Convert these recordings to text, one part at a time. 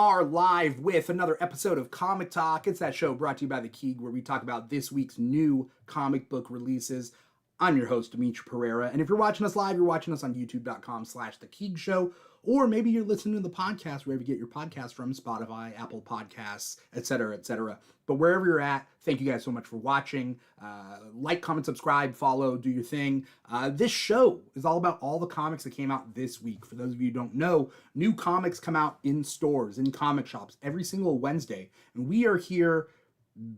are live with another episode of Comic Talk. It's that show brought to you by The Keeg, where we talk about this week's new comic book releases. I'm your host, Dimithri Perera, and if you're watching us live, you're watching us on youtube.com/The Keeg Show, or maybe you're listening to the podcast wherever you get your podcast from, Spotify, Apple Podcasts, etc., etc. But wherever you're at, thank you guys so much for watching. Like, comment, subscribe, follow, do your thing. This show is all about all the comics that came out this week. For those of you who don't know, new comics come out in stores, in comic shops, every single Wednesday. And we are here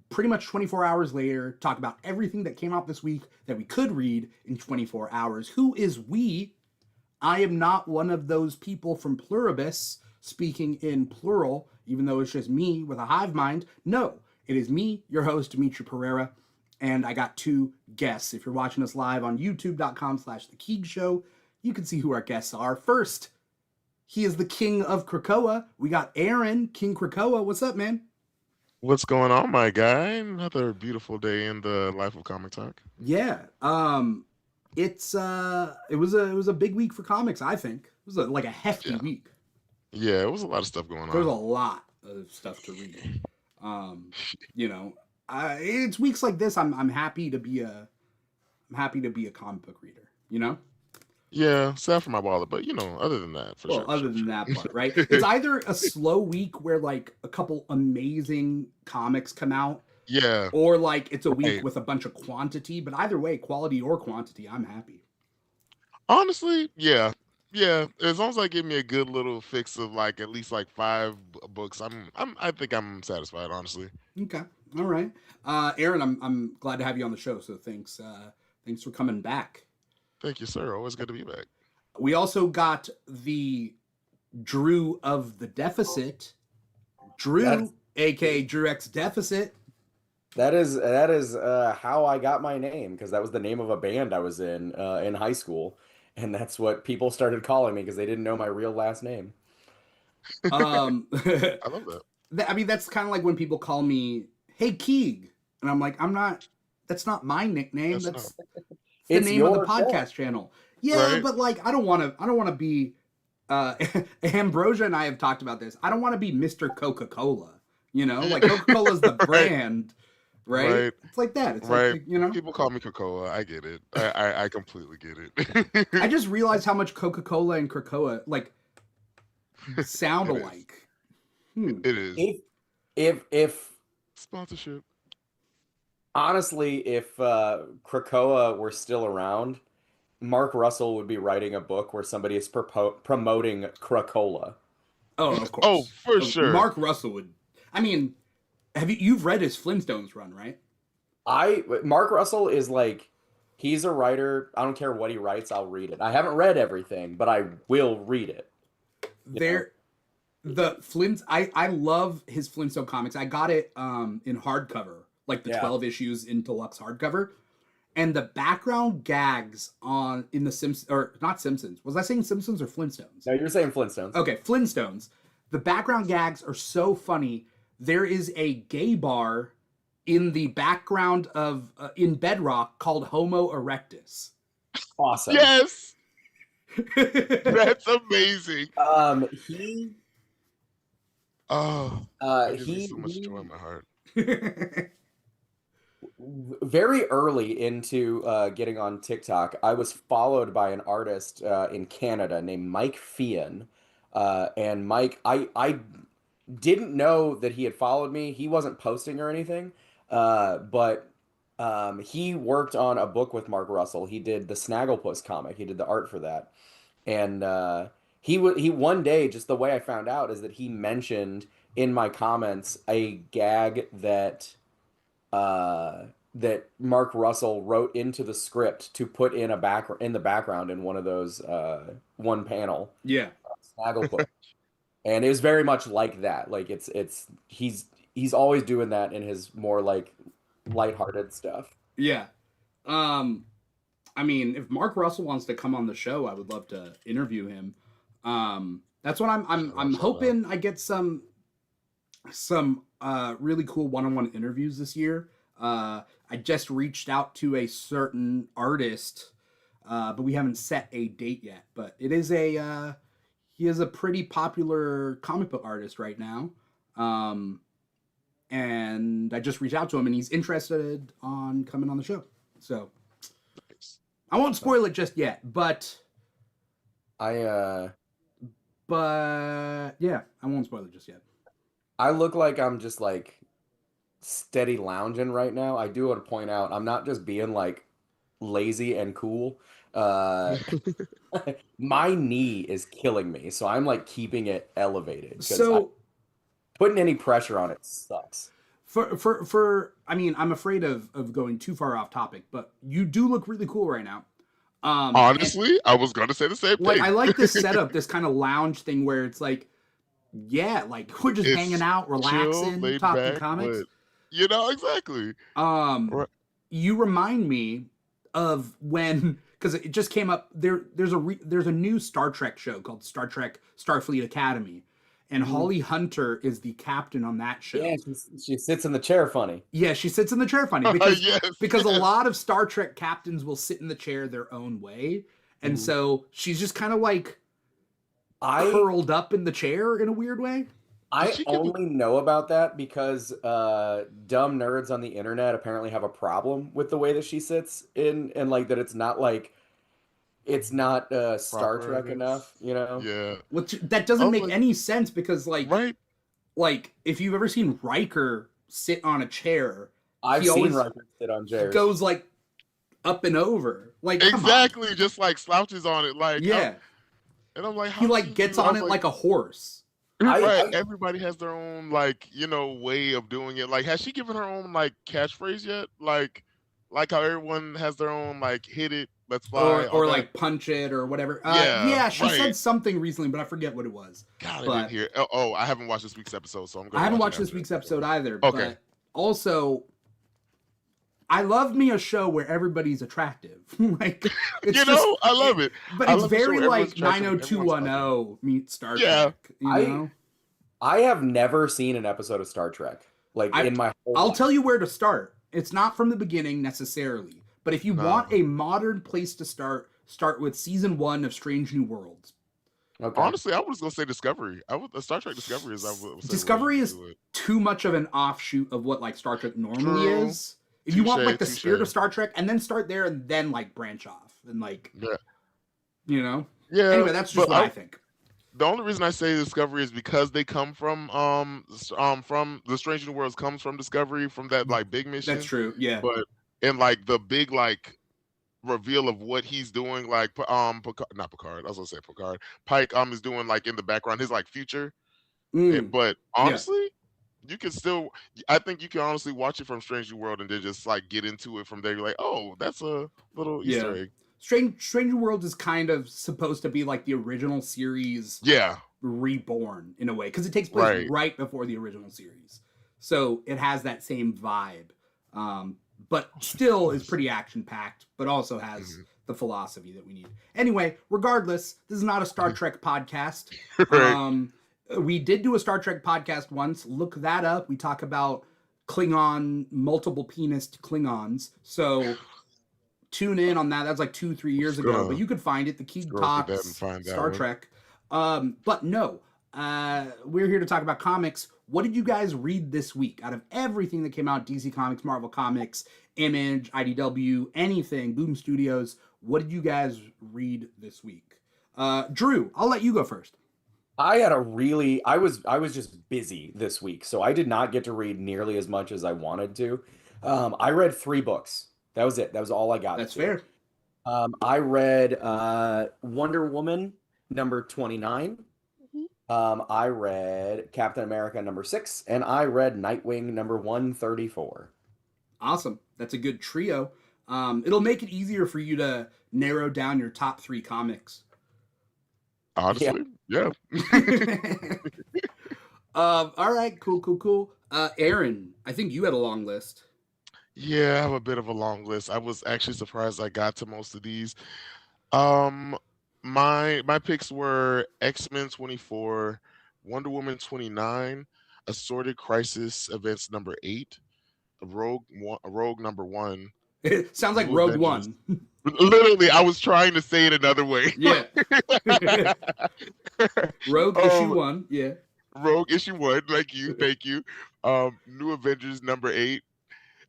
pretty much 24 hours later, talk about everything that came out this week that we could read in 24 hours. Who is we? I am not one of those people from Pluribus speaking in plural, even though it's just me with a hive mind. No, it is me, your host, Dimithri Perera, and I got two guests. If you're watching us live on youtube.com/The Keeg Show, you can see who our guests are. First, he is the king of Krakoa. We got Aaron, King Krakoa. What's up, man? What's going on, my guy? Another beautiful day in the life of Comic Talk. Yeah. It was a big week for comics, I think. It was like a hefty week. Yeah, it was a lot of stuff going on. There's a lot of stuff to read. It's weeks like this I'm happy to be a comic book reader, you know? Yeah, sad for my wallet, but other than that, for sure. Other than that part, right? It's either a slow week where like a couple amazing comics come out, yeah, or like it's a week with a bunch of quantity. But either way, quality or quantity, I'm happy. Honestly, yeah. As long as I give me a good little fix of like at least like 5 books, I think I'm satisfied. Honestly. Okay, all right. Aaron, I'm glad to have you on the show. So thanks for coming back. Thank you, sir. Always good to be back. We also got the Drew of the Deficit. Drew, aka Drew X Deficit. That is how I got my name, because that was the name of a band I was in high school, and that's what people started calling me because they didn't know my real last name. I love that. I mean, that's kind of like when people call me, "Hey Keeg," and I'm like, that's not my nickname. That's the name of the podcast channel. Yeah, right? But like, I don't want to be. Ambrosia and I have talked about this. I don't want to be Mr. Coca-Cola. Like Coca-Cola's the brand, right? It's like that. It's right. Like, people call me Coca-Cola. I get it. I completely get it. I just realized how much Coca-Cola and Krakoa like sound alike. It is. If sponsorship. Honestly, if Krakoa were still around, Mark Russell would be writing a book where somebody is promoting Krakoa. Oh, of course. Oh, for sure. Mark Russell would. I mean, you've read his Flintstones run, right? Mark Russell is like, he's a writer. I don't care what he writes, I'll read it. I haven't read everything, but I will read it. I love his Flintstone comics. I got it in hardcover, like the 12 issues in deluxe hardcover. And the background gags in the Simpsons, or not Simpsons. Was I saying Simpsons or Flintstones? No, you're saying Flintstones. Okay, Flintstones. The background gags are so funny. There is a gay bar in the background of in Bedrock called Homo Erectus. Awesome. Yes. That's amazing. He so much joy in my heart. Very early into getting on TikTok, I was followed by an artist in Canada named Mike Fian. And Mike, I didn't know that he had followed me. He wasn't posting or anything, but he worked on a book with Mark Russell. He did the Snagglepuss comic. He did the art for that. And he one day, just the way I found out is that he mentioned in my comments a gag that Mark Russell wrote into the script to put in the background in one of those one panel. Yeah. Snagglepuss. And it was very much like that. Like he's always doing that in his more like lighthearted stuff. Yeah. I mean, if Mark Russell wants to come on the show, I would love to interview him. That's what I'm hoping I get some really cool one-on-one interviews this year. I just reached out to a certain artist, but we haven't set a date yet. But it is he is a pretty popular comic book artist right now. And I just reached out to him, and he's interested on coming on the show. So Nice. I won't spoil it just yet, but I yeah, I won't spoil it just yet. I look like I'm just like steady lounging right now. I do want to point out I'm not just being like lazy and cool. My knee is killing me, so I'm like keeping it elevated because So putting any pressure on it sucks. for I mean, I'm afraid of going too far off topic, but you do look really cool right now. And Honestly, I was gonna say the same like thing. I like this setup, this kind of lounge thing where it's like, yeah, like we're just hanging It's out, chill, relaxing, laid talking back, comics. but exactly. Um, Right. you remind me of when, because it just came up. There's a new Star Trek show called Star Trek Starfleet Academy, and Holly Hunter is the captain on that show. Yeah, she sits in the chair funny. Yeah, she sits in the chair funny because Yes, because a yes. lot of Star Trek captains will sit in the chair their own way, and so she's just kind of like curled up in the chair in a weird way. I she give a- only know about that because dumb nerds on the internet apparently have a problem with the way that she sits in, and like that it's not Star proper, I Trek enough, guess. you know? Yeah. Which that I doesn't was make like, any sense because right? like if you've ever seen Riker sit on a chair, I've he seen always Riker sit on he chairs. goes like up and over. Like come on. Exactly. Just like slouches on it, like Yeah. and I'm like, He how like can gets you? I on was it like, like a horse. right. I Everybody has their own like way of doing it. Like, has she given her own like catchphrase yet? Like how everyone has their own like hit it, let's fly, all Or that. like punch it or whatever. Yeah, Yeah, she right. said something recently, but I forget what it was. God, I didn't But hear. Oh, I haven't watched this week's episode, so I'm I gonna haven't watch watched it this after week's this episode episode. either. Okay. But also, I love me a show where everybody's attractive. Like it's I love it. but I it's love the show very where everyone's like attractive and everyone's ugly. 90210 meets Star Yeah. Trek. You know, I have never seen an episode of Star Trek like in my whole I'll life. tell you where to start. It's not from the beginning necessarily, but if you No. want a modern place to start with season 1 of Strange New Worlds. Okay. Honestly, I was gonna say Discovery. Star Trek Discovery is. I would say Discovery where you is do it. too much of an offshoot of what like Star Trek normally True. is. If you want like the Touche. spirit of Star Trek, and then start there and then like branch off and like Yeah. Anyway, that's just but what I think. The only reason I say Discovery is because they come from the Strange New Worlds comes from Discovery, from that like big mission. That's true. Yeah. But and like the big like reveal of what he's doing, like not Picard, I was gonna say Picard. Pike is doing like in the background his like future. But honestly, you can still I think you can honestly watch it from Strange New World and then just like get into it from there. You're like, oh, that's a little Easter egg. Strange Worlds is kind of supposed to be like the original series reborn in a way because it takes place right before the original series, so it has that same vibe, but still is pretty action packed, but also has the philosophy that we need. Anyway, regardless, this is not a Star Trek podcast. We did do a Star Trek podcast once. Look that up. We talk about multiple penised Klingons. So tune in on that. That was like 2-3 years ago, but you could find it. The Key Talks Star Trek. But no, we're here to talk about comics. What did you guys read this week? Out of everything that came out, DC Comics, Marvel Comics, Image, IDW, anything, Boom Studios, what did you guys read this week? Drew, I'll let you go first. I was just busy this week, so I did not get to read nearly as much as I wanted to. I read 3 books. That was it. That was all I got. That's fair. I read Wonder Woman number 29. I read Captain America number 6, and I read Nightwing number 134. Awesome. That's a good trio. It'll make it easier for you to narrow down your top 3 comics. Honestly, yeah. All right, cool. Aaron, I think you had a long list. Yeah, I have a bit of a long list. I was actually surprised I got to most of these. My picks were X-Men 24, Wonder Woman 29, Assorted Crisis Events number 8, Rogue number 1, It sounds like New Rogue Avengers. One. Literally, I was trying to say it another way. Yeah. Rogue issue um, 1. Yeah. Rogue issue 1. Thank you. New Avengers number 8.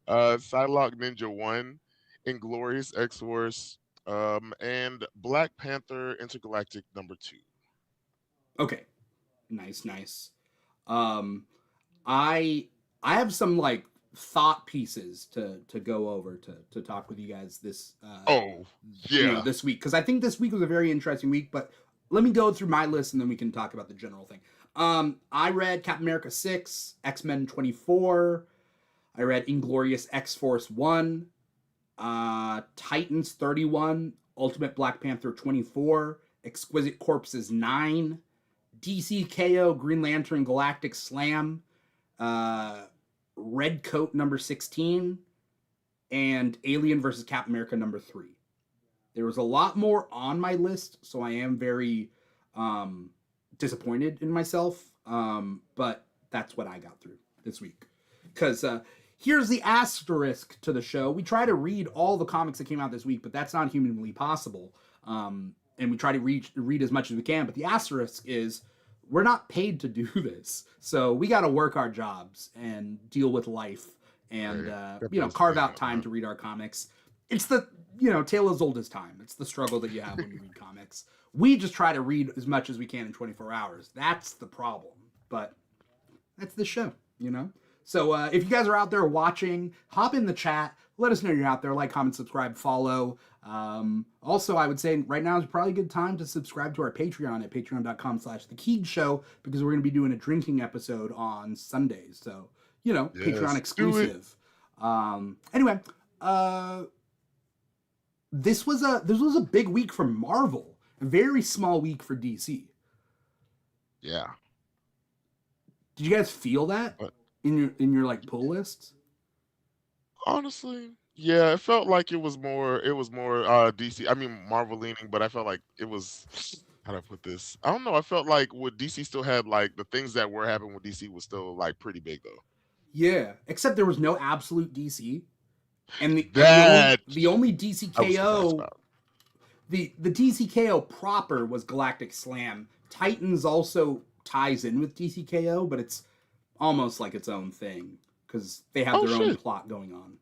Psylocke Ninja 1. Inglorious X-Force. And Black Panther Intergalactic number 2. Okay. Nice. Um, I I have some like thought pieces to go over to talk with you guys this Oh, yeah. this week, because I think this week was a very interesting week. But let me go through my list and then we can talk about the general thing. I read Captain America 6, X-Men 24. I read Inglorious X-Force 1, Titans 31, Ultimate Black Panther 24, Exquisite Corpses 9, DC KO Green Lantern Galactic Slam, Red Coat number 16, and Alien versus Captain America number 3. There was a lot more on my list, so I am very disappointed in myself, but that's what I got through this week. Because here's the asterisk to the show. We try to read all the comics that came out this week, but that's not humanly possible. And we try to read as much as we can, but the asterisk is we're not paid to do this. So we got to work our jobs and deal with life and, carve out time to read our comics. It's the, tale as old as time. It's the struggle that you have when you read comics. We just try to read as much as we can in 24 hours. That's the problem. But that's the show, So if you guys are out there watching, hop in the chat. Let us know you're out there. Like, comment, subscribe, follow. Also, I would say right now is probably a good time to subscribe to our Patreon at patreon.com/The Show, because we're going to be doing a drinking episode on Sundays. So, Patreon exclusive. Anyway, this was a big week for Marvel. A very small week for DC. Yeah. Did you guys feel that in your like pull lists? Honestly, yeah, it felt like it was more DC. I mean Marvel leaning, but I felt like it was how do I put this? I don't know. I felt like what DC still had, like the things that were happening with DC was still like pretty big though. Yeah, except there was no absolute DC. And the only DCKO, the DCKO proper was Galactic Slam. Titans also ties in with DCKO, but it's almost like its own thing because they have their own plot going on.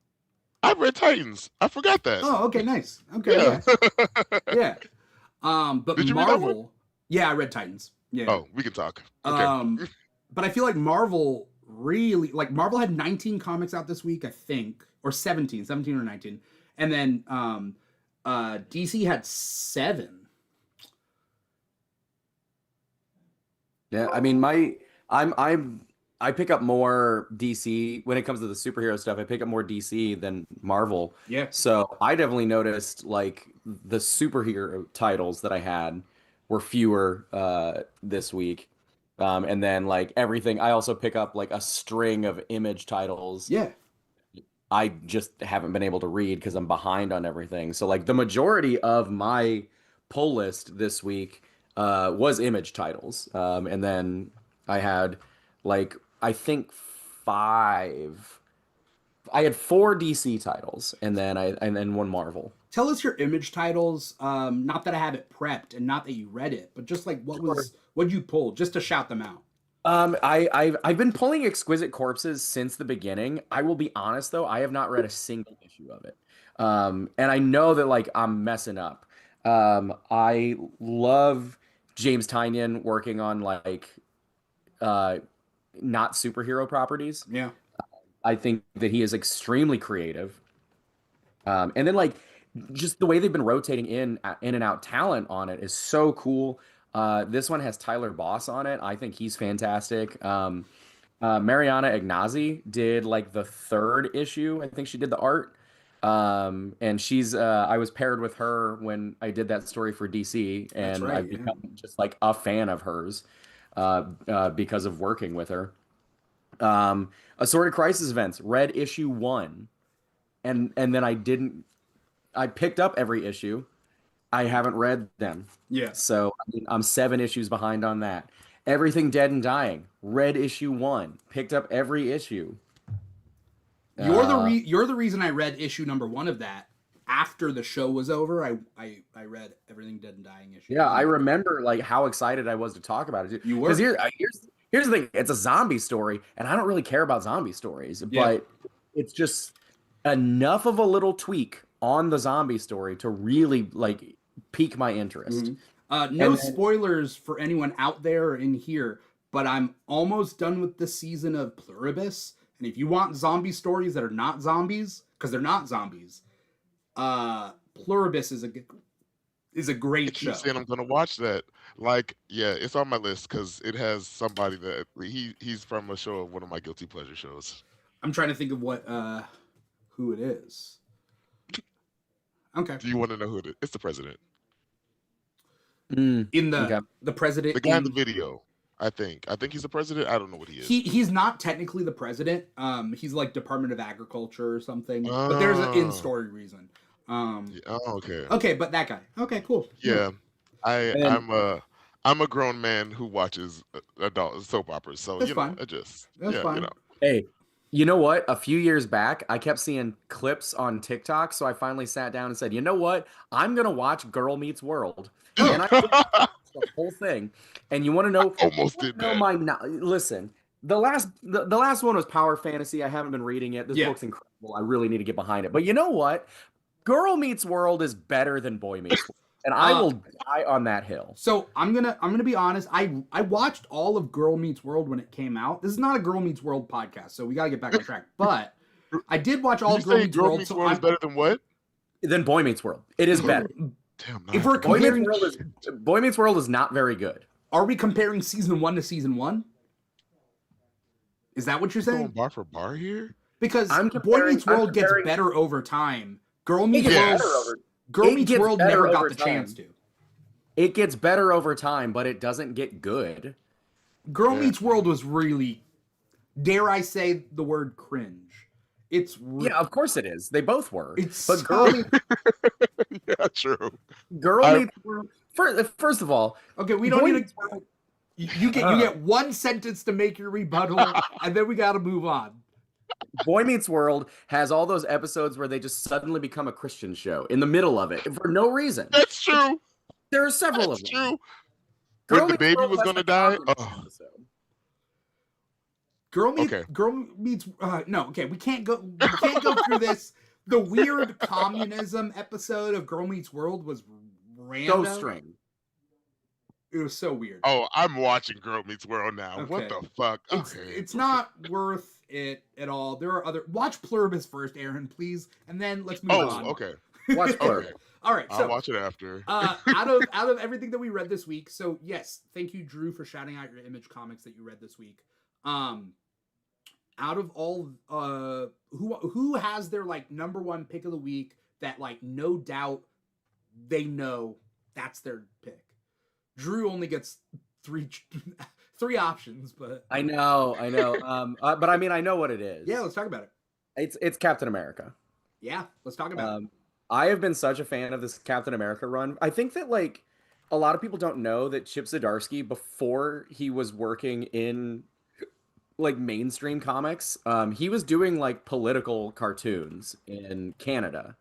I read Titans. I forgot that. Oh, okay, nice. Okay, yeah. But did you Marvel, read that one? Yeah, I read Titans. Yeah. Oh, we can talk. Okay. But I feel like Marvel Marvel had 19 comics out this week, I think, or 17 or 19, and then DC had 7. Yeah, I mean, I pick up more DC when it comes to the superhero stuff. I pick up more DC than Marvel. Yeah. So I definitely noticed like the superhero titles that I had were fewer this week. And then like everything, I also pick up like a string of Image titles. Yeah. I just haven't been able to read because I'm behind on everything. So like the majority of my pull list this week was Image titles. And then I had like I think 5. I had 4 DC titles and then 1 Marvel. Tell us your Image titles. Not that I have it prepped and not that you read it, but just like what'd you pull, just to shout them out. I've been pulling Exquisite Corpses since the beginning. I will be honest though, I have not read a single issue of it. And I know that like I'm messing up. I love James Tynion working on like not superhero properties. Yeah. I think that he is extremely creative. And then like just the way they've been rotating in and out talent on it is so cool. This one has Tyler Boss on it. I think he's fantastic. Mariana Ignazi did like the 3rd issue. I think she did the art. And she's I was paired with her when I did that story for DC, and right, I've become just like a fan of hers because of working with her. Assorted Crisis Events, read issue 1, and then I picked up every issue. I haven't read them. Yeah. So I mean, I'm 7 issues behind on that. Everything Dead and Dying, read issue 1, picked up every issue. You're the reason I read issue number 1 of that. After the show was over, I read Everything Dead and Dying issue. Yeah, I remember like how excited I was to talk about it. You were. Because here's the thing: it's a zombie story, and I don't really care about zombie stories, but it's just enough of a little tweak on the zombie story to really like pique my interest. No spoilers for anyone out there or in here, but I'm almost done with the season of Pluribus. And if you want zombie stories that are not zombies, because they're not zombies, Pluribus is a great show. I keep saying I'm gonna watch that. Like, yeah, it's on my list because it has somebody that he's from a show of one of my guilty pleasure shows. I'm trying to think of who it is. Okay. Do you want to know who it is? It's the president. In the president, the guy in the video. I think he's the president. I don't know what he is. He's not technically the president. He's like Department of Agriculture or something. But there's an in-story reason. Okay. Okay, but that guy. Okay, cool. Yeah, I'm a grown man who watches adult soap operas, so That's you know, fine. That's fine. You know. Hey, you know what? A few years back, I kept seeing clips on TikTok, so I finally sat down and said, "You know what? I'm gonna watch Girl Meets World," and I watched the whole thing. And you want to know? Almost did that. Listen. The last one was Power Fantasy. I haven't been reading it. This book's incredible. I really need to get behind it. But you know what? Girl Meets World is better than Boy Meets World, and I will die on that hill. So I'm gonna be honest. I watched all of Girl Meets World when it came out. This is not a Girl Meets World podcast, so we gotta get back on track. But I did watch all of Girl Meets World. Meets World is better than what? Than Boy Meets World. It is better. Damn. If we're comparing, Boy Meets World is not very good. Are we comparing season 1 to season 1? Is that what you're saying? Going bar for bar here? Because Boy Meets World gets better over time. Girl Meets World never got the chance to. It gets better over time, but it doesn't get good. Girl Meets World was really, dare I say the word cringe. Yeah, of course it is. They both were. Yeah, true. Girl Meets World. First of all, okay, we don't need to. You get one sentence to make your rebuttal, and then we got to move on. Boy Meets World has all those episodes where they just suddenly become a Christian show in the middle of it for no reason. That's true. There are several of them. True. When the baby was going to die. Girl Meets. No, okay, we can't go through this. The weird communism episode of Girl Meets World was random. So strange. It was so weird. Oh, I'm watching Girl Meets World now. Okay. What the fuck? It's not worth it at all. There are other. Watch Pluribus first, Aaron, please, and then let's move on. Oh, okay. Watch Pluribus. All right, so I'll watch it after. out of everything that we read this week, so yes, thank you, Drew, for shouting out your Image comics that you read this week. Out of all, who has their like number one pick of the week that like no doubt they know that's their pick? Drew only gets three options, but I know. But I mean, I know what it is. Yeah, let's talk about it. It's Captain America. Yeah, let's talk about it. I have been such a fan of this Captain America run. I think that like a lot of people don't know that Chip Zdarsky, before he was working in like mainstream comics, he was doing like political cartoons in Canada.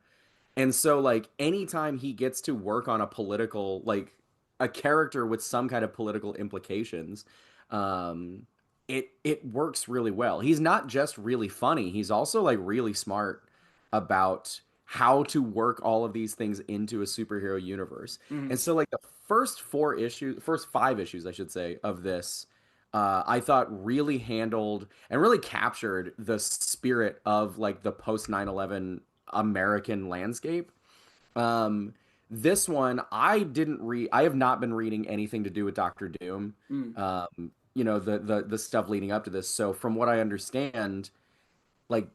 And so like anytime he gets to work on a political, like a character with some kind of political implications, it works really well. He's not just really funny, he's also like really smart about how to work all of these things into a superhero universe. And so like the first five issues, I should say, of this, I thought really handled and really captured the spirit of like the post 9/11 American landscape. This one, I have not been reading anything to do with Doctor Doom. You know, the stuff leading up to this. So from what I understand, like,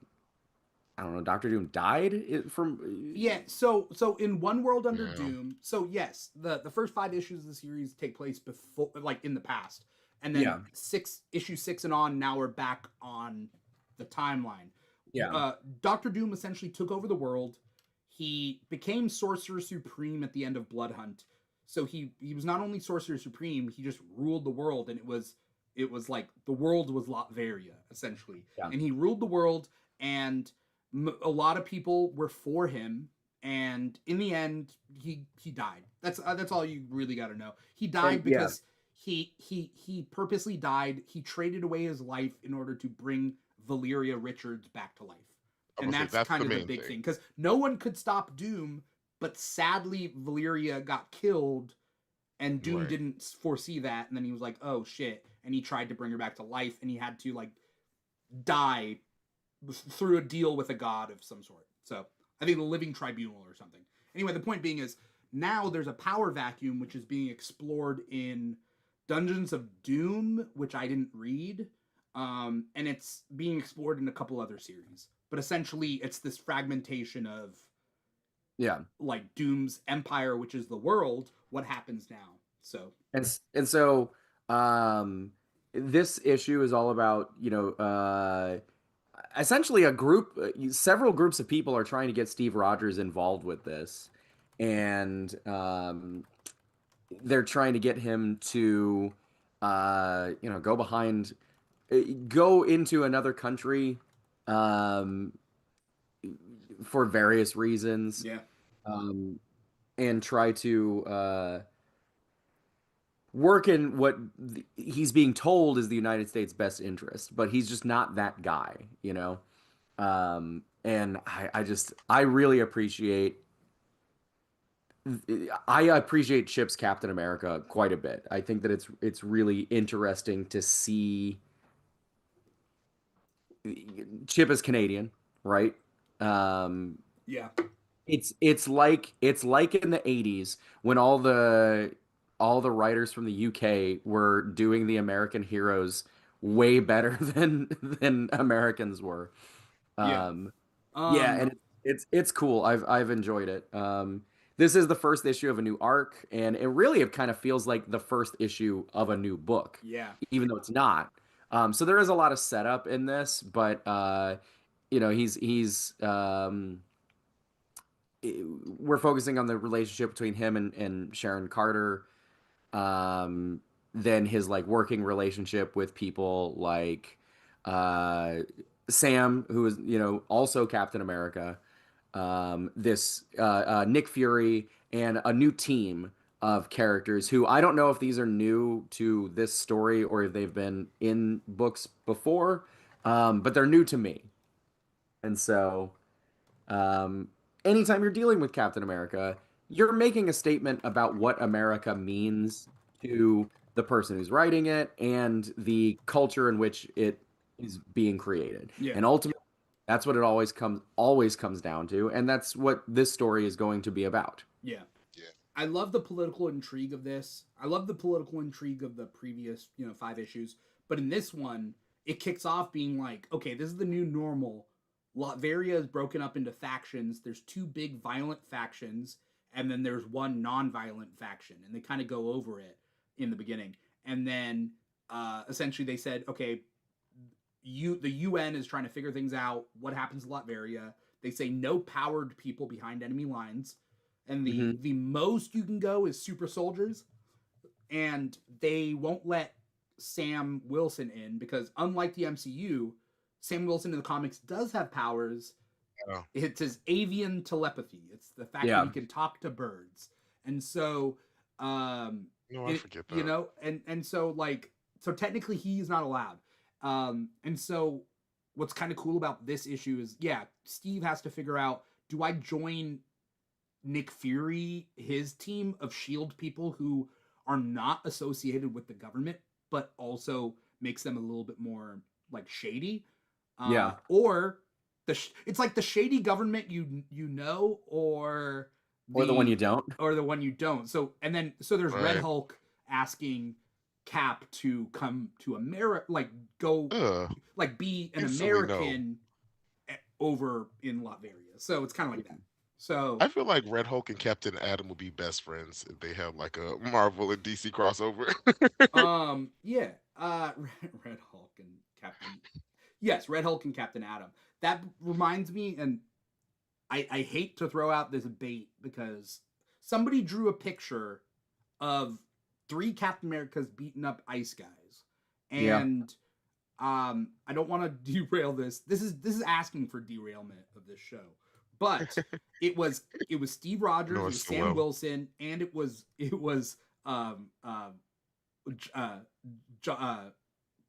I don't know, Doctor Doom died from. Yeah. So in One World Under Doom. So yes, the first 5 issues of the series take place before, like in the past, and then issue 6 and on. Now we're back on the timeline. Yeah. Doctor Doom essentially took over the world. He became Sorcerer Supreme at the end of Blood Hunt. So he was not only Sorcerer Supreme, he just ruled the world, and it was like the world was Latveria essentially, and he ruled the world. and a lot of people were for him. And in the end, he died. That's all you really got to know. He died because he purposely died. He traded away his life in order to bring Valeria Richards back to life. And that's kind of the big thing. Because no one could stop Doom, but sadly, Valeria got killed, and Doom didn't foresee that. And then he was like, oh, shit. And he tried to bring her back to life, and he had to, like, die through a deal with a god of some sort. So I think the Living Tribunal or something. Anyway, the point being is now there's a power vacuum which is being explored in Dungeons of Doom, which I didn't read. And it's being explored in a couple other series. But essentially, it's this fragmentation of, like Doom's empire, which is the world. What happens now? So this issue is all about essentially several groups of people are trying to get Steve Rogers involved with this, and they're trying to get him to go into another country for various reasons. And try to work in what he's being told is the United States' best interest, but he's just not that guy, and I really appreciate Chip's Captain America quite a bit. I think that it's really interesting to see Chip is Canadian, right? It's like in the 80s when all the writers from the UK were doing the American heroes way better than Americans were. And it's cool. I've enjoyed it. This is the first issue of a new arc, and it kind of feels like the first issue of a new book. Even though it's not. So there is a lot of setup in this, but he's we're focusing on the relationship between him and Sharon Carter. Then his like working relationship with people like Sam, who is also Captain America. This Nick Fury, and a new team of characters who I don't know if these are new to this story or if they've been in books before, but they're new to me. And so anytime you're dealing with Captain America, you're making a statement about what America means to the person who's writing it and the culture in which it is being created. And ultimately, that's what it always comes down to, and that's what this story is going to be about. I love the political intrigue of this. I love the political intrigue of the previous 5 issues, but in this one, it kicks off being like, okay, this is the new normal. Latveria is broken up into factions. There's 2 big violent factions, and then there's 1 non-violent faction, and they kind of go over it in the beginning. And then essentially they said, okay, the UN is trying to figure things out. What happens to Latveria? They say no powered people behind enemy lines, and the most you can go is super soldiers, and they won't let Sam Wilson in because unlike the MCU, Sam Wilson in the comics does have powers. It's his avian telepathy. It's the fact that he can talk to birds. And so I forget that. And so technically he's not allowed. And so what's kind of cool about this issue is Steve has to figure out, do I join Nick Fury, his team of SHIELD people who are not associated with the government, but also makes them a little bit more like shady? Or it's like the shady government or the one you don't. Or the one you don't. So there's Red Hulk asking Cap to come to America, be an American over in Latveria. So it's kind of like that. So I feel like Red Hulk and Captain Atom would be best friends if they have like a Marvel and DC crossover. Red Hulk and Captain. Yes, Red Hulk and Captain Atom. That reminds me, and I hate to throw out this bait because somebody drew a picture of 3 Captain Americas beating up ice guys. And I don't want to derail this. This is asking for derailment of this show, but it was Steve Rogers, it was so Sam Wilson, and it was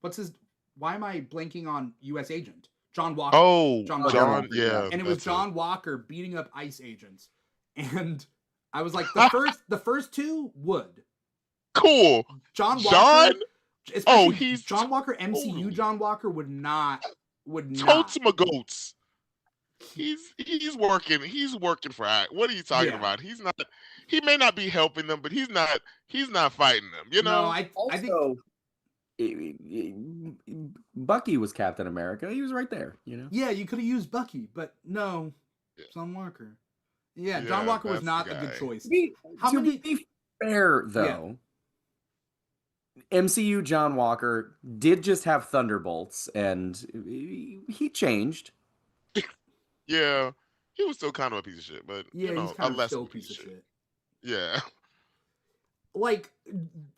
what's his? Why am I blanking on U.S. Agent John Walker? Oh, John Walker. John, yeah, And it was John Walker beating up ICE agents, and I was like, the first two would cool. John Walker. Especially he's John Walker, MCU totally. John Walker would not. Totes my goats. He's working. He's working for act. What are you talking about? He's not. He may not be helping them, but he's not fighting them. You know. No, I think Bucky was Captain America. He was right there. You know. Yeah, you could have used Bucky, but no, John Walker. Yeah, John Walker was not a good choice. To be fair, though. MCU John Walker did just have Thunderbolts, and he changed. Yeah, he was still kind of a piece of shit, but yeah, he's kind of still a piece of shit. Yeah, like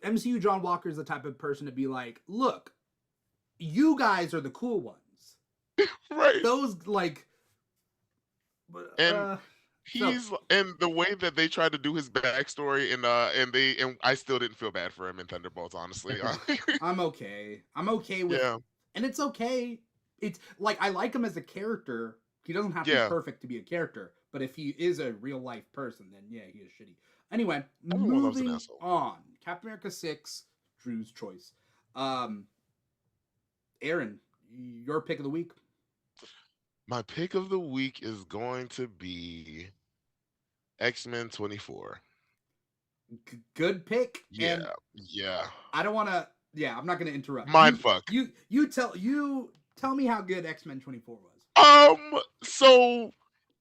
MCU John Walker is the type of person to be like, look, you guys are the cool ones, right? Those and and the way that they tried to do his backstory and I still didn't feel bad for him in Thunderbolts, honestly. I'm okay with and it's okay. It's like I like him as a character. He doesn't have to be perfect to be a character, but if he is a real life person, then yeah, he is shitty. Anyway, moving on. Captain America 6, Drew's choice. Aaron, your pick of the week. My pick of the week is going to be X-Men 24. Good pick. Yeah, and yeah. I don't want to. Yeah, I'm not going to interrupt. Mindfuck. You tell me how good X-Men 24 was. So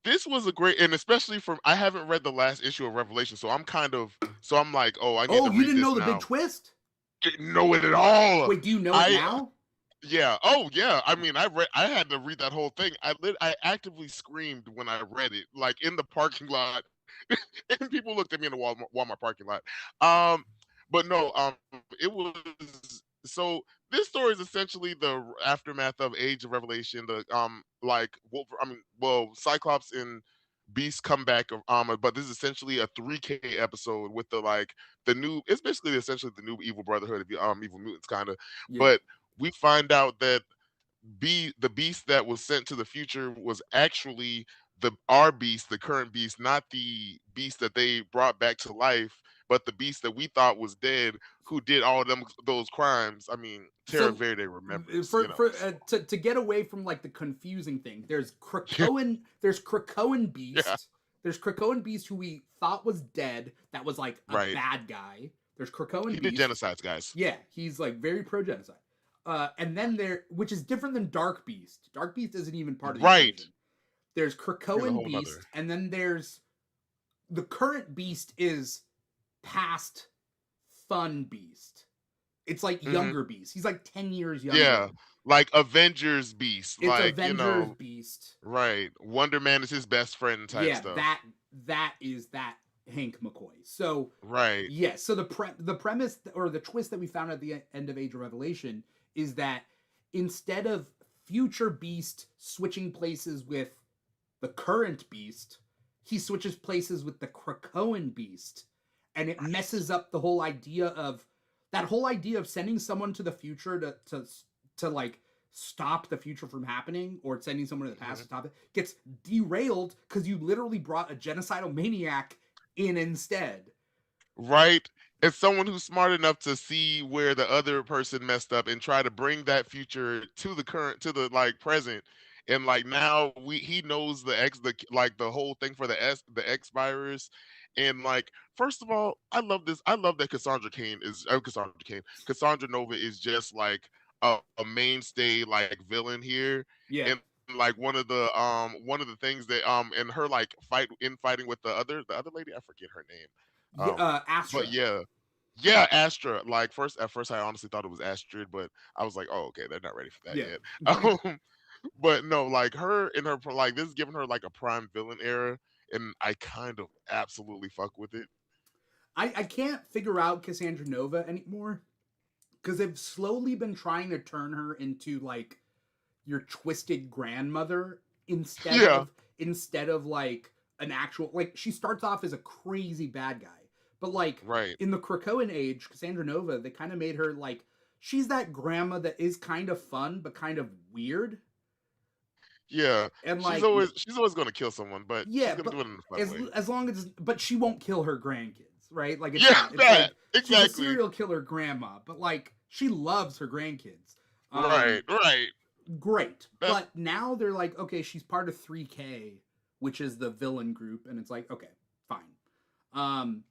this was a great, and especially I haven't read the last issue of Revelation, so I'm like, oh, I need to read this now. Oh, you didn't know the big twist? Didn't know it at all. Wait, do you know it now? Yeah. Oh, yeah. I mean, I had to read that whole thing. I actively screamed when I read it, like in the parking lot, and people looked at me in the Walmart parking lot. But no, it was so. This story is essentially the aftermath of Age of Revelation. The Cyclops and Beast come back of armor, but this is essentially a 3K episode with the new. It's basically essentially the new evil brotherhood of evil mutants, kind of. Yeah. But we find out that the beast that was sent to the future was actually our beast, the current beast, not the beast that they brought back to life, but the beast that we thought was dead, who did all those crimes. I mean, Terra Verde remembers. To get away from like the confusing thing, there's Krakoan, there's Krakoan Beast. Yeah. There's Krakoan Beast who we thought was dead, that was like a bad guy. There's Krakoan Beast. He did genocides, guys. Yeah, he's like very pro-genocide. And then which is different than Dark Beast. Dark Beast isn't even part of the equation. There's Krakoan Beast, and then there's the current Beast is past Fun Beast. It's like younger Beast. He's like 10 years younger. Yeah, like Avengers Beast. It's like, Avengers Beast. Right. Wonder Man is his best friend type stuff. Yeah, that is that Hank McCoy. So right. Yeah. So the premise or the twist that we found at the end of Age of Revelation is that instead of future Beast switching places with the current Beast, he switches places with the Krakoan Beast, and it messes up the whole idea of sending someone to the future to like stop the future from happening, or sending someone to the past to stop it, gets derailed because you literally brought a genocidal maniac in instead. Right. As someone who's smart enough to see where the other person messed up and try to bring that future to the present. And like now he knows the whole thing for the X virus. And like, first of all, I love that Cassandra Nova is just like a mainstay like villain here. Yeah. And like one of the things that in her like fighting with the other lady, I forget her name. Astra. But yeah, Astra. Like at first I honestly thought it was Astrid, but I was like, oh, okay, they're not ready for that yet. But no, like her in her like this is giving her like a prime villain era, and I kind of absolutely fuck with it. I can't figure out Cassandra Nova anymore. because they've slowly been trying to turn her into like your twisted grandmother instead of like an actual, like, she starts off as a crazy bad guy, but like Right. in the Krakoan age, Cassandra Nova, they kind of made her like she's that grandma that is kind of fun but kind of weird. Yeah. And She's like, always gonna kill someone, but she's yeah, gonna but do it in a fun way. as long as, but she won't kill her grandkids, right? Like, it's Yeah, not. It's that like she's a exactly. serial killer grandma, but like she loves her grandkids. Right, right. Great. That But now they're like, okay, she's part of 3K, which is the villain group, and it's like, okay, fine.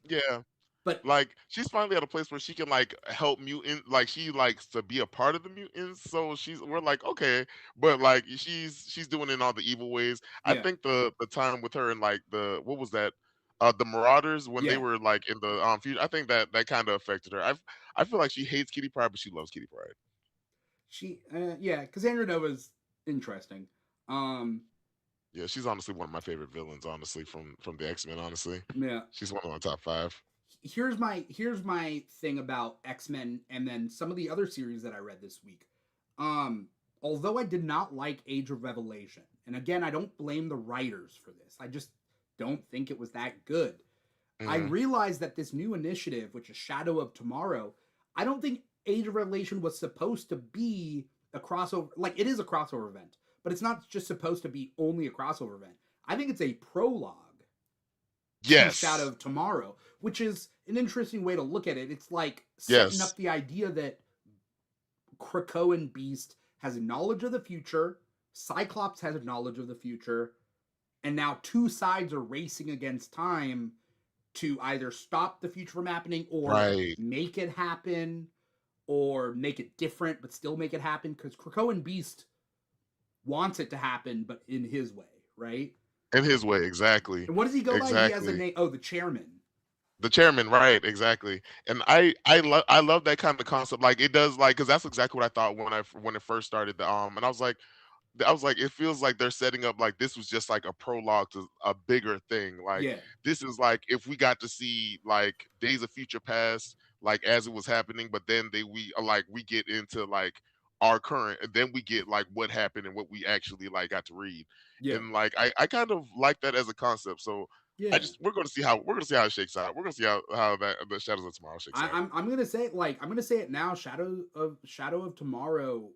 yeah. But Like she's finally at a place where she can like help mutant, like she likes to be a part of the mutants. So we're like, okay, but like she's doing it in all the evil ways. I yeah, think the time with her and like the what was that? The Marauders when they yeah, were like in the future, I think that kind of affected her. I feel like she hates Kitty Pryde, but she loves Kitty Pryde. yeah, Cassandra Nova's interesting. Um, Yeah, she's honestly one of my favorite villains, honestly, from the X-Men, honestly. yeah. She's one of my top 5. Here's my thing about X-Men and then some of the other series that I read this week. Um, Although I did not like Age of Revelation, and again, I don't blame the writers for this. I just don't think it was that good. I Mhm. realized that this new initiative, which is Shadow of Tomorrow, I don't think Age of Revelation was supposed to be a crossover. Like, it is a crossover event, but it's not just supposed to be only a crossover event. I think it's a prologue to Shadow Yes. of Tomorrow, which is an interesting way to look at it. It's like setting Yes. up the idea that Krakoan Beast has knowledge of the future, Cyclops has knowledge of the future, and now two sides are racing against time to either stop the future from happening or Right. make it happen or make it different but still make it happen, because Krakoan Beast wants it to happen but in his way, right? In his way, exactly. And what does he go by? He has a Exactly. name. Oh, the chairman. The chairman, right, exactly. And I love that kind of concept. Like it does like cuz that's exactly what I thought when it first started and I was like, it feels like they're setting up like this was just like a prologue to a bigger thing. Like Yeah. this is like if we got to see like Days of Future Past like as it was happening, but then we get into like our current, and then we get like what happened and what we actually like got to read. Yeah. And like I kind of like that as a concept. So Yeah. we're gonna see how it shakes out. We're gonna see how that the Shadows of Tomorrow shakes out. I'm gonna say it, like, I'm gonna say it now. Shadow of Tomorrow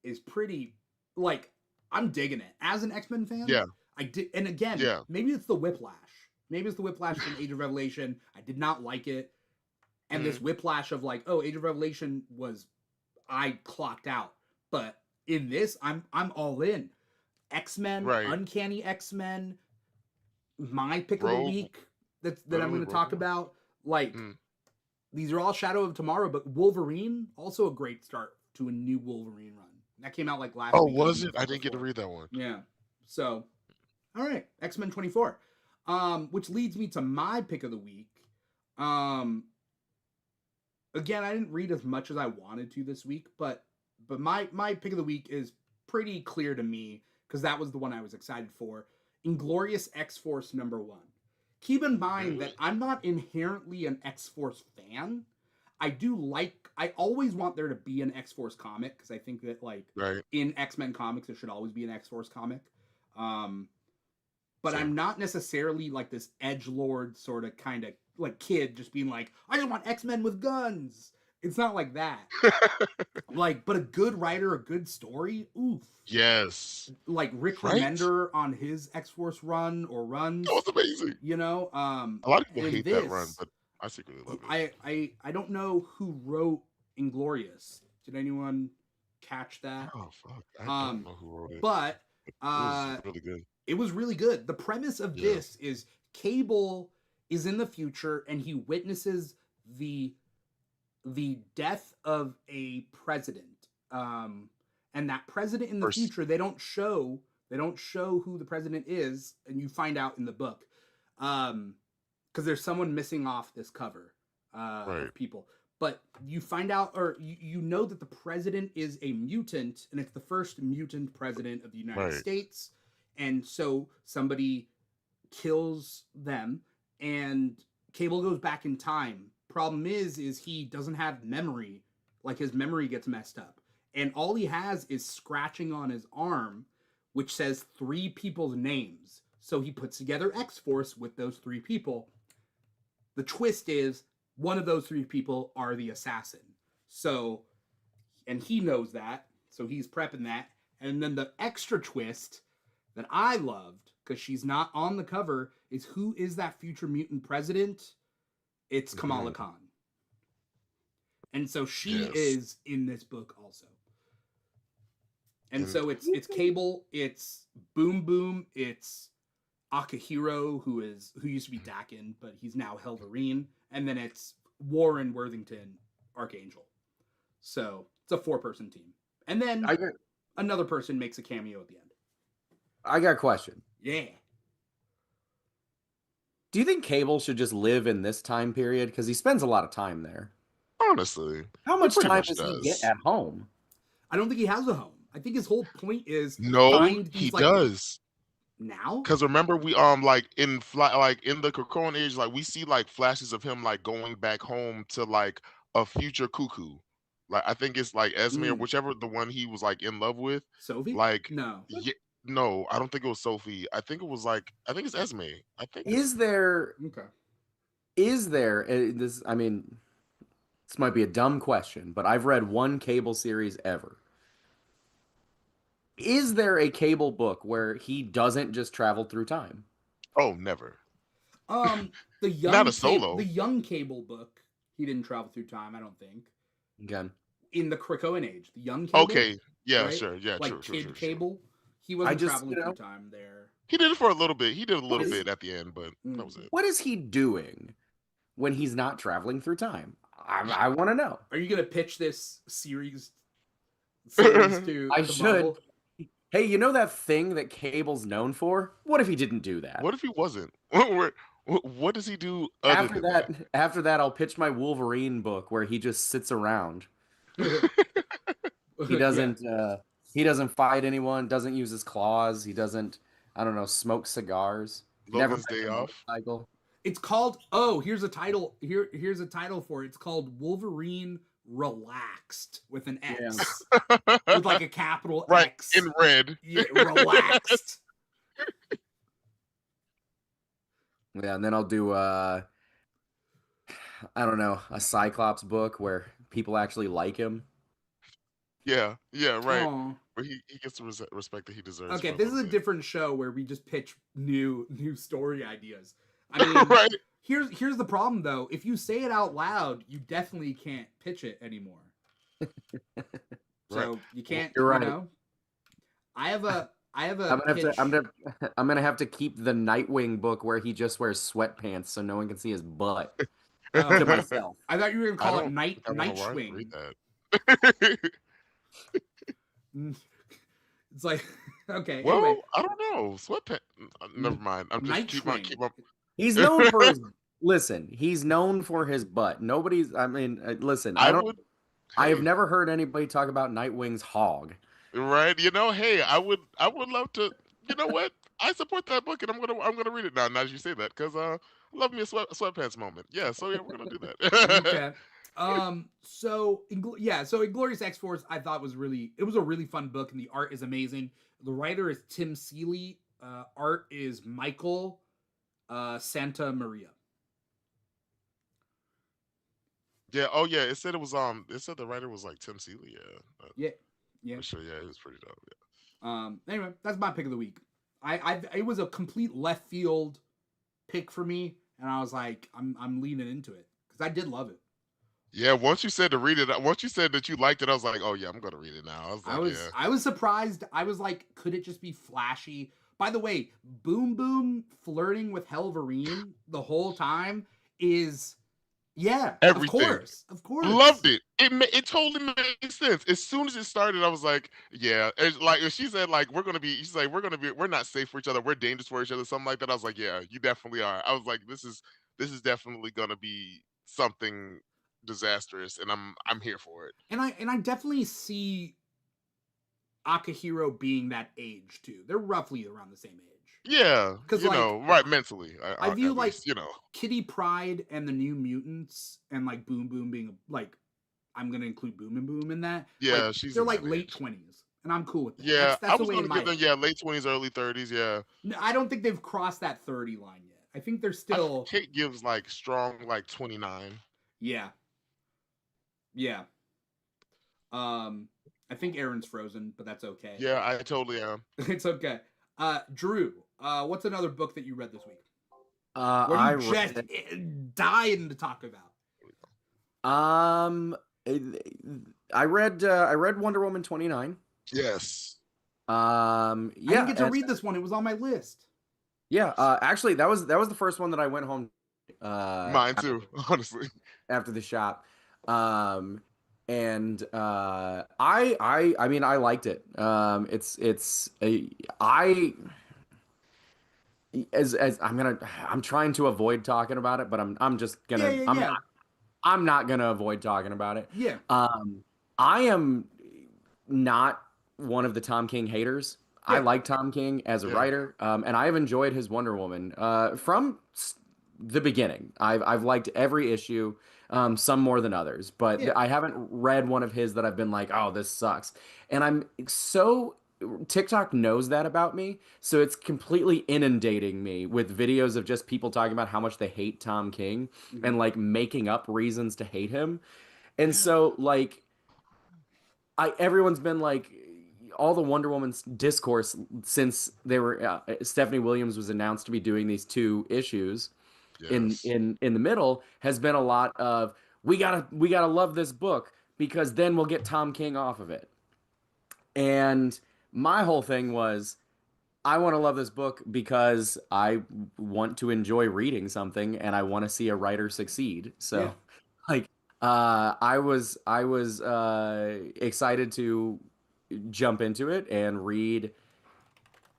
is pretty, like, I'm digging it as an X-Men fan. Yeah, I did, and again, yeah. maybe it's the whiplash. Maybe it's the whiplash from Age of Revelation. I did not like it, and this Mhm. whiplash of like, oh, Age of Revelation was, I clocked out, but in this, I'm all in. X-Men, Right. Uncanny X-Men, my pick of the Rogue, week that I'm literally going to Rogue talk One. about. Like, Mm. these are all Shadow of Tomorrow, but Wolverine, also a great start to a new Wolverine run. That came out like last Oh, week or the was week it? I didn't get to before. read that one. Yeah. So, all right, X-Men 24. Which leads me to my pick of the week. Um, Again, I didn't read as much as I wanted to this week, but my pick of the week is pretty clear to me because that was the one I was excited for. Inglorious X-Force #1. Keep in mind that Really? I'm not inherently an X-Force fan. I always want there to be an X-Force comic because I think that, like, Right. in X-Men comics there should always be an X-Force comic. But I'm Same. not necessarily like this edgelord sort of kind of like kid just being like, I just want X-Men with guns. It's not like that. Like, but a good writer, a good story, oof. Yes. Like Rick Right? Remender on his X-Force run or runs, That was amazing. you know. A lot of people And hate that run, this, but I secretly love it. I don't know who wrote Inglorious. Did anyone catch that? Oh fuck. I don't Um, know who wrote it. but It was really good. it was really good. The premise of Yeah. this is Cable is in the future and he witnesses the death of a president. And that president in the First future, they don't show who the president is, and you find out in the book. Because there's someone missing off this cover right. of people. But you find out, or you know that the president is a mutant, and it's the first mutant president of the United Right. States. And so somebody kills them, and Cable goes back in time. Problem is he doesn't have memory like his memory gets messed up. And all he has is scratching on his arm, which says 3 people's names. So he puts together X-Force with those 3 people. The twist is one of those 3 people are the assassin. So, and he knows that. So he's prepping that. And then the extra twist that I loved, because she's not on the cover, is who is that future mutant president? It's Kamala Khan. And so she is in this book also. And so it's Cable, it's Boom Boom, it's Akihiro, who used to be Dakin, but he's now Helverine, and then it's Warren Worthington, Archangel. So it's a 4-person team. And then another person makes a cameo at the end. I got a question. Yeah. Do you think Cable should just live in this time period? Because he spends a lot of time there. Honestly. How much time does he get at home? I don't think he has a home. I think his whole point is find these, he does now. Because remember, we like in the Krakoan age, like we see like flashes of him like going back home to like a future Cuckoo. Like I think it's like Esme or whichever the one he was like in love with. Sophie? Like no, no, I don't think it was Sophie. I think it was I think it's Esme. I think. Is there this? I mean, this might be a dumb question, but I've read one Cable series ever. Is there a Cable book where he doesn't just travel through time? Oh, never. The young not a solo. The young Cable book, he didn't travel through time. I don't think. Again, in the Krakoan age, the young Cable. Okay, yeah, right? Sure, yeah, like true, Kid Cable. He wasn't traveling through time there. He did it for a little bit. He did a little bit at the end, but that was it. What is he doing when he's not traveling through time? I want to know. Are you gonna pitch this series to? I should. Marvel? Hey, you know that thing that Cable's known for? What if he didn't do that? What if he wasn't? What does he do after that? After that, I'll pitch my Wolverine book where he just sits around. He doesn't. He doesn't fight anyone. Doesn't use his claws. He doesn't. I don't know. Smoke cigars. Logan's Day Off. Motorcycle. It's called. Oh, here's a title. Here's a title for it. It's called Wolverine Relaxed with an X, with like a capital X in red. Yeah, relaxed. Yeah, and then I'll do I don't know, a Cyclops book where people actually like him. Yeah, right. Where he gets the respect that he deserves. Okay, this is a different show where we just pitch new story ideas. I mean, right. Here's the problem though. If you say it out loud, you definitely can't pitch it anymore. So you can't. You're right. You know, I have a. I'm gonna have to keep the Nightwing book where he just wears sweatpants so no one can see his butt. To myself. I thought you were gonna call it Nightwing. It's like okay. Well, anyway. I don't know. Sweatpants. Never mind. I'm just keep up. He's known for his. Listen, he's known for his butt. Nobody's. I mean, listen. I have never heard anybody talk about Nightwing's hog. Right. You know, hey, I would love to. You know what? I support that book, and I'm gonna read it now. Now that you say that, because I love me a sweatpants moment. Yeah. So yeah, we're gonna do that. Okay. So Inglorious X-Force I thought was a really fun book, and the art is amazing. The writer is Tim Seeley. Art is Michael Santa Maria. Yeah. Oh yeah. It said it was It said the writer was like Tim Seeley. Yeah. Yeah. For sure. Yeah. It was pretty dope. Yeah. Anyway, that's my pick of the week. It was a complete left field pick for me, and I was like, I'm leaning into it because I did love it. Yeah, once you said to read it, once you said that you liked it, I was like, oh yeah, I'm gonna read it now. I was surprised. I was like, could it just be flashy? By the way, Boom Boom flirting with Helverine the whole time is, everything. Of course. Loved it. It totally made sense. As soon as it started, I was like, yeah. It's like she said, like we're not safe for each other. We're dangerous for each other. Something like that. I was like, yeah, you definitely are. I was like, this is definitely gonna be something disastrous, and I'm here for it. And I definitely see Akihiro being that age too. They're roughly around the same age. Yeah, because right mentally. I view like least, Kitty Pryde and the New Mutants and like Boom Boom being like I'm gonna include Boom and Boom in that. Yeah, Like she's they're in like that late age. 20s, and I'm cool with that. Yeah, I That's the was way in gonna my give them head. late 20s, early 30s. Yeah, No, I don't think they've crossed that 30 line yet. I think they're I think still Kate gives like strong like 29. yeah. Yeah. I think Aaron's frozen, but that's okay. Yeah, I totally am. It's okay. Drew, what's another book that you read this week? What are I you just dying to talk about? um I read Wonder Woman 29. Yes. I Yeah, didn't get to read this one. It was on my list. yeah. Actually, that was the first one that I went home Mine too, honestly. after the shop. And I mean I liked it. It's a I as I'm trying to avoid talking about it, but I'm just gonna Yeah. I'm not gonna avoid talking about it. Yeah. I am not one of the Tom King haters. I Yeah. like Tom King as a Yeah. writer, and I have enjoyed his Wonder Woman from the beginning. I've liked every issue, some more than others, but Yeah. I haven't read one of his that I've been like, oh, this sucks. And I'm so TikTok knows that about me, so it's completely inundating me with videos of just people talking about how much they hate Tom King and like making up reasons to hate him. And so like everyone's been like all the Wonder Woman's discourse since they were Stephanie Williams was announced to be doing these 2 issues Yes. in the middle has been a lot of we gotta love this book because then we'll get Tom King off of it. And my whole thing was I want to love this book because I want to enjoy reading something and I want to see a writer succeed. So Yeah. like I was excited to jump into it and read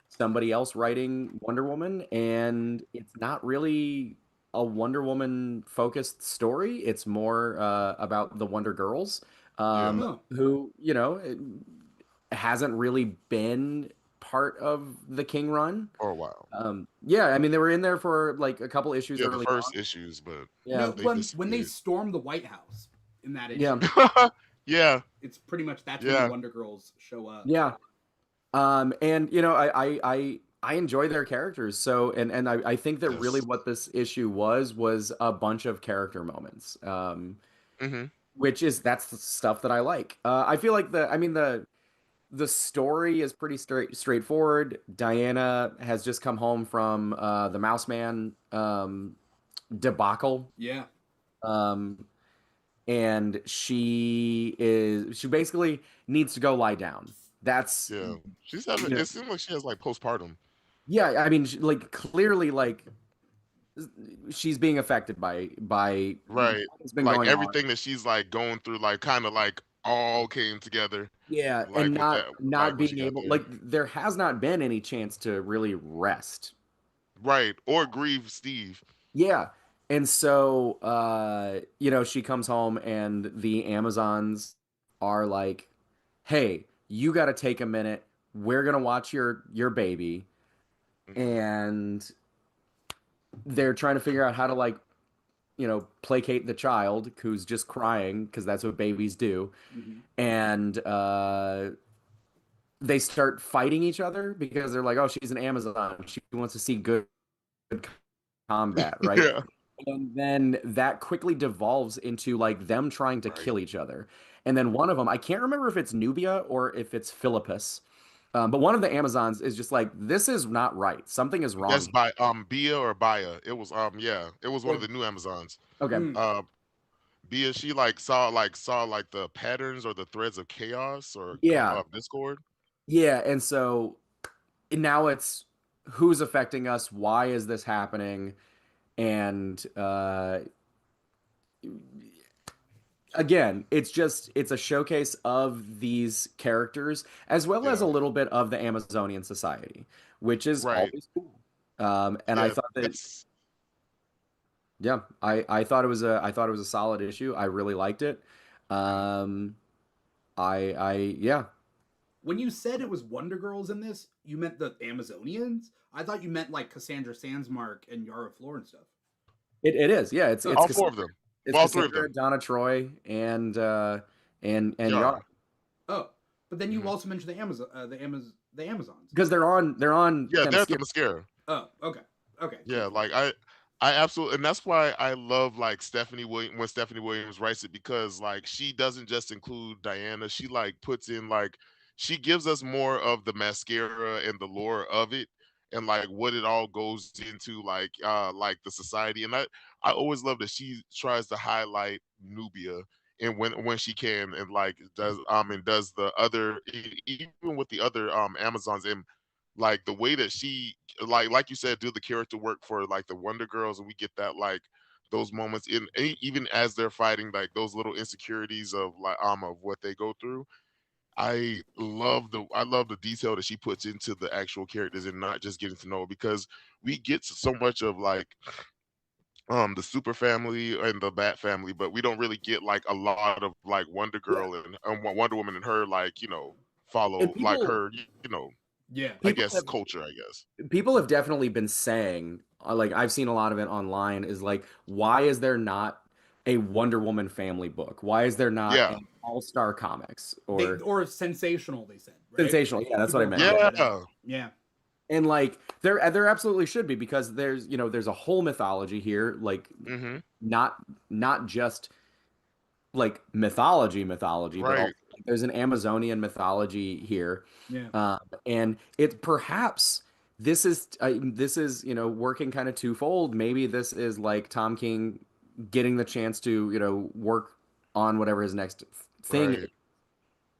somebody else writing Wonder Woman, and it's not really a Wonder Woman focused story. It's more about the Wonder Girls, Yeah. Oh. who hasn't really been part of the King run. For a while. Yeah, I mean they were in there for like a couple issues Yeah, the early first on. issues, but Yeah, they When they disappeared. stormed the White House in that issue, yeah, Yeah. it's pretty much that's when Yeah. the Wonder Girls show up. yeah. And I enjoy their characters. So and I think that really Yes. what this issue was a bunch of character moments. Mm-hmm. Which is that's the stuff that I like. I feel like the story is pretty straightforward. Diana has just come home from the Mouse Man debacle. Yeah. Um, and she basically needs to go lie down. That's Yeah. She's having. you know, It seems like she has like postpartum. yeah. I mean, like clearly, like she's being affected by Right. what's been Like going on. everything that she's like going through, like kind of like all came together. Yeah, Like and with that, like not when she being got able, there. like there has not been any chance to really rest. Right. Or grieve Steve. Yeah. And so she comes home and the Amazons are like, "Hey, you got to take a minute. We're going to watch your baby." Mhm. And they're trying to figure out how to like, placate the child who's just crying because that's what babies do. Mhm. And they start fighting each other because they're like, "Oh, she's an Amazon. She wants to see good combat, right?" Yeah. And then that quickly devolves into like them trying to Right. kill each other. And then one of them, I can't remember if it's Nubia or if it's Philippus, but one of the Amazons is just like, this is not right. Something is wrong That's here. by Bia or Baya. It was yeah. It was one of Or the new Amazons. Okay. mm, Uh, Bia, she saw like the patterns or the threads of chaos or Yeah. discord. Yeah. And so now it's who's affecting us? Why is this happening? And again, it's a showcase of these characters as well as a Yeah. little bit of the Amazonian society, which is Right. always cool. And I Yeah. thought that That's yeah, I thought it was a solid issue. I really liked it. Um, I yeah, when you said it was Wonder Girls in this, you meant the Amazonians? I thought you meant like Cassandra Sandsmark and Yara Flor and stuff. it is. Yeah, it's Oh. all four of them. It's All three of Cassandra, them. Donna Troy, and Yara. Yara. Oh, but then you also mentioned the Amazons. Because they're on Yeah, they're at the Themyscira. mascara. Oh, okay. Yeah, Cool. like I absolutely, and that's why I love like Stephanie Williams when Stephanie Williams writes it, because like she doesn't just include Diana, she like puts in like she gives us more of the mascara and the lore of it, and like what it all goes into, like the society. And I always love that she tries to highlight Nubia, and when she can, and like does the other even with the other Amazons, and like the way that she like you said, do the character work for like the Wonder Girls, and we get that like those moments in even as they're fighting, like those little insecurities of like of what they go through. I love the detail that she puts into the actual characters, and not just getting to know, because we get so much of like the super family and the bat family, but we don't really get like a lot of like Wonder Yeah, Girl and Wonder Woman, and her like and follow like people her Yeah. I people guess have culture, I guess. people have definitely been saying, like I've seen a lot of it online, is like, why is there not a Wonder Woman family book? Why is there not Yeah. an All-Star Comics They or or sensational, they said, right? Sensational? Yeah, that's what People I have meant. brought Yeah. that up. Yeah. Yeah. And like there absolutely should be, because there's a whole mythology here, like Mhm. not just like mythology, but also Right. like, there's an Amazonian mythology here. Yeah. And it perhaps this is working kind of twofold. Maybe this is like Tom King getting the chance to work on whatever his next thing is,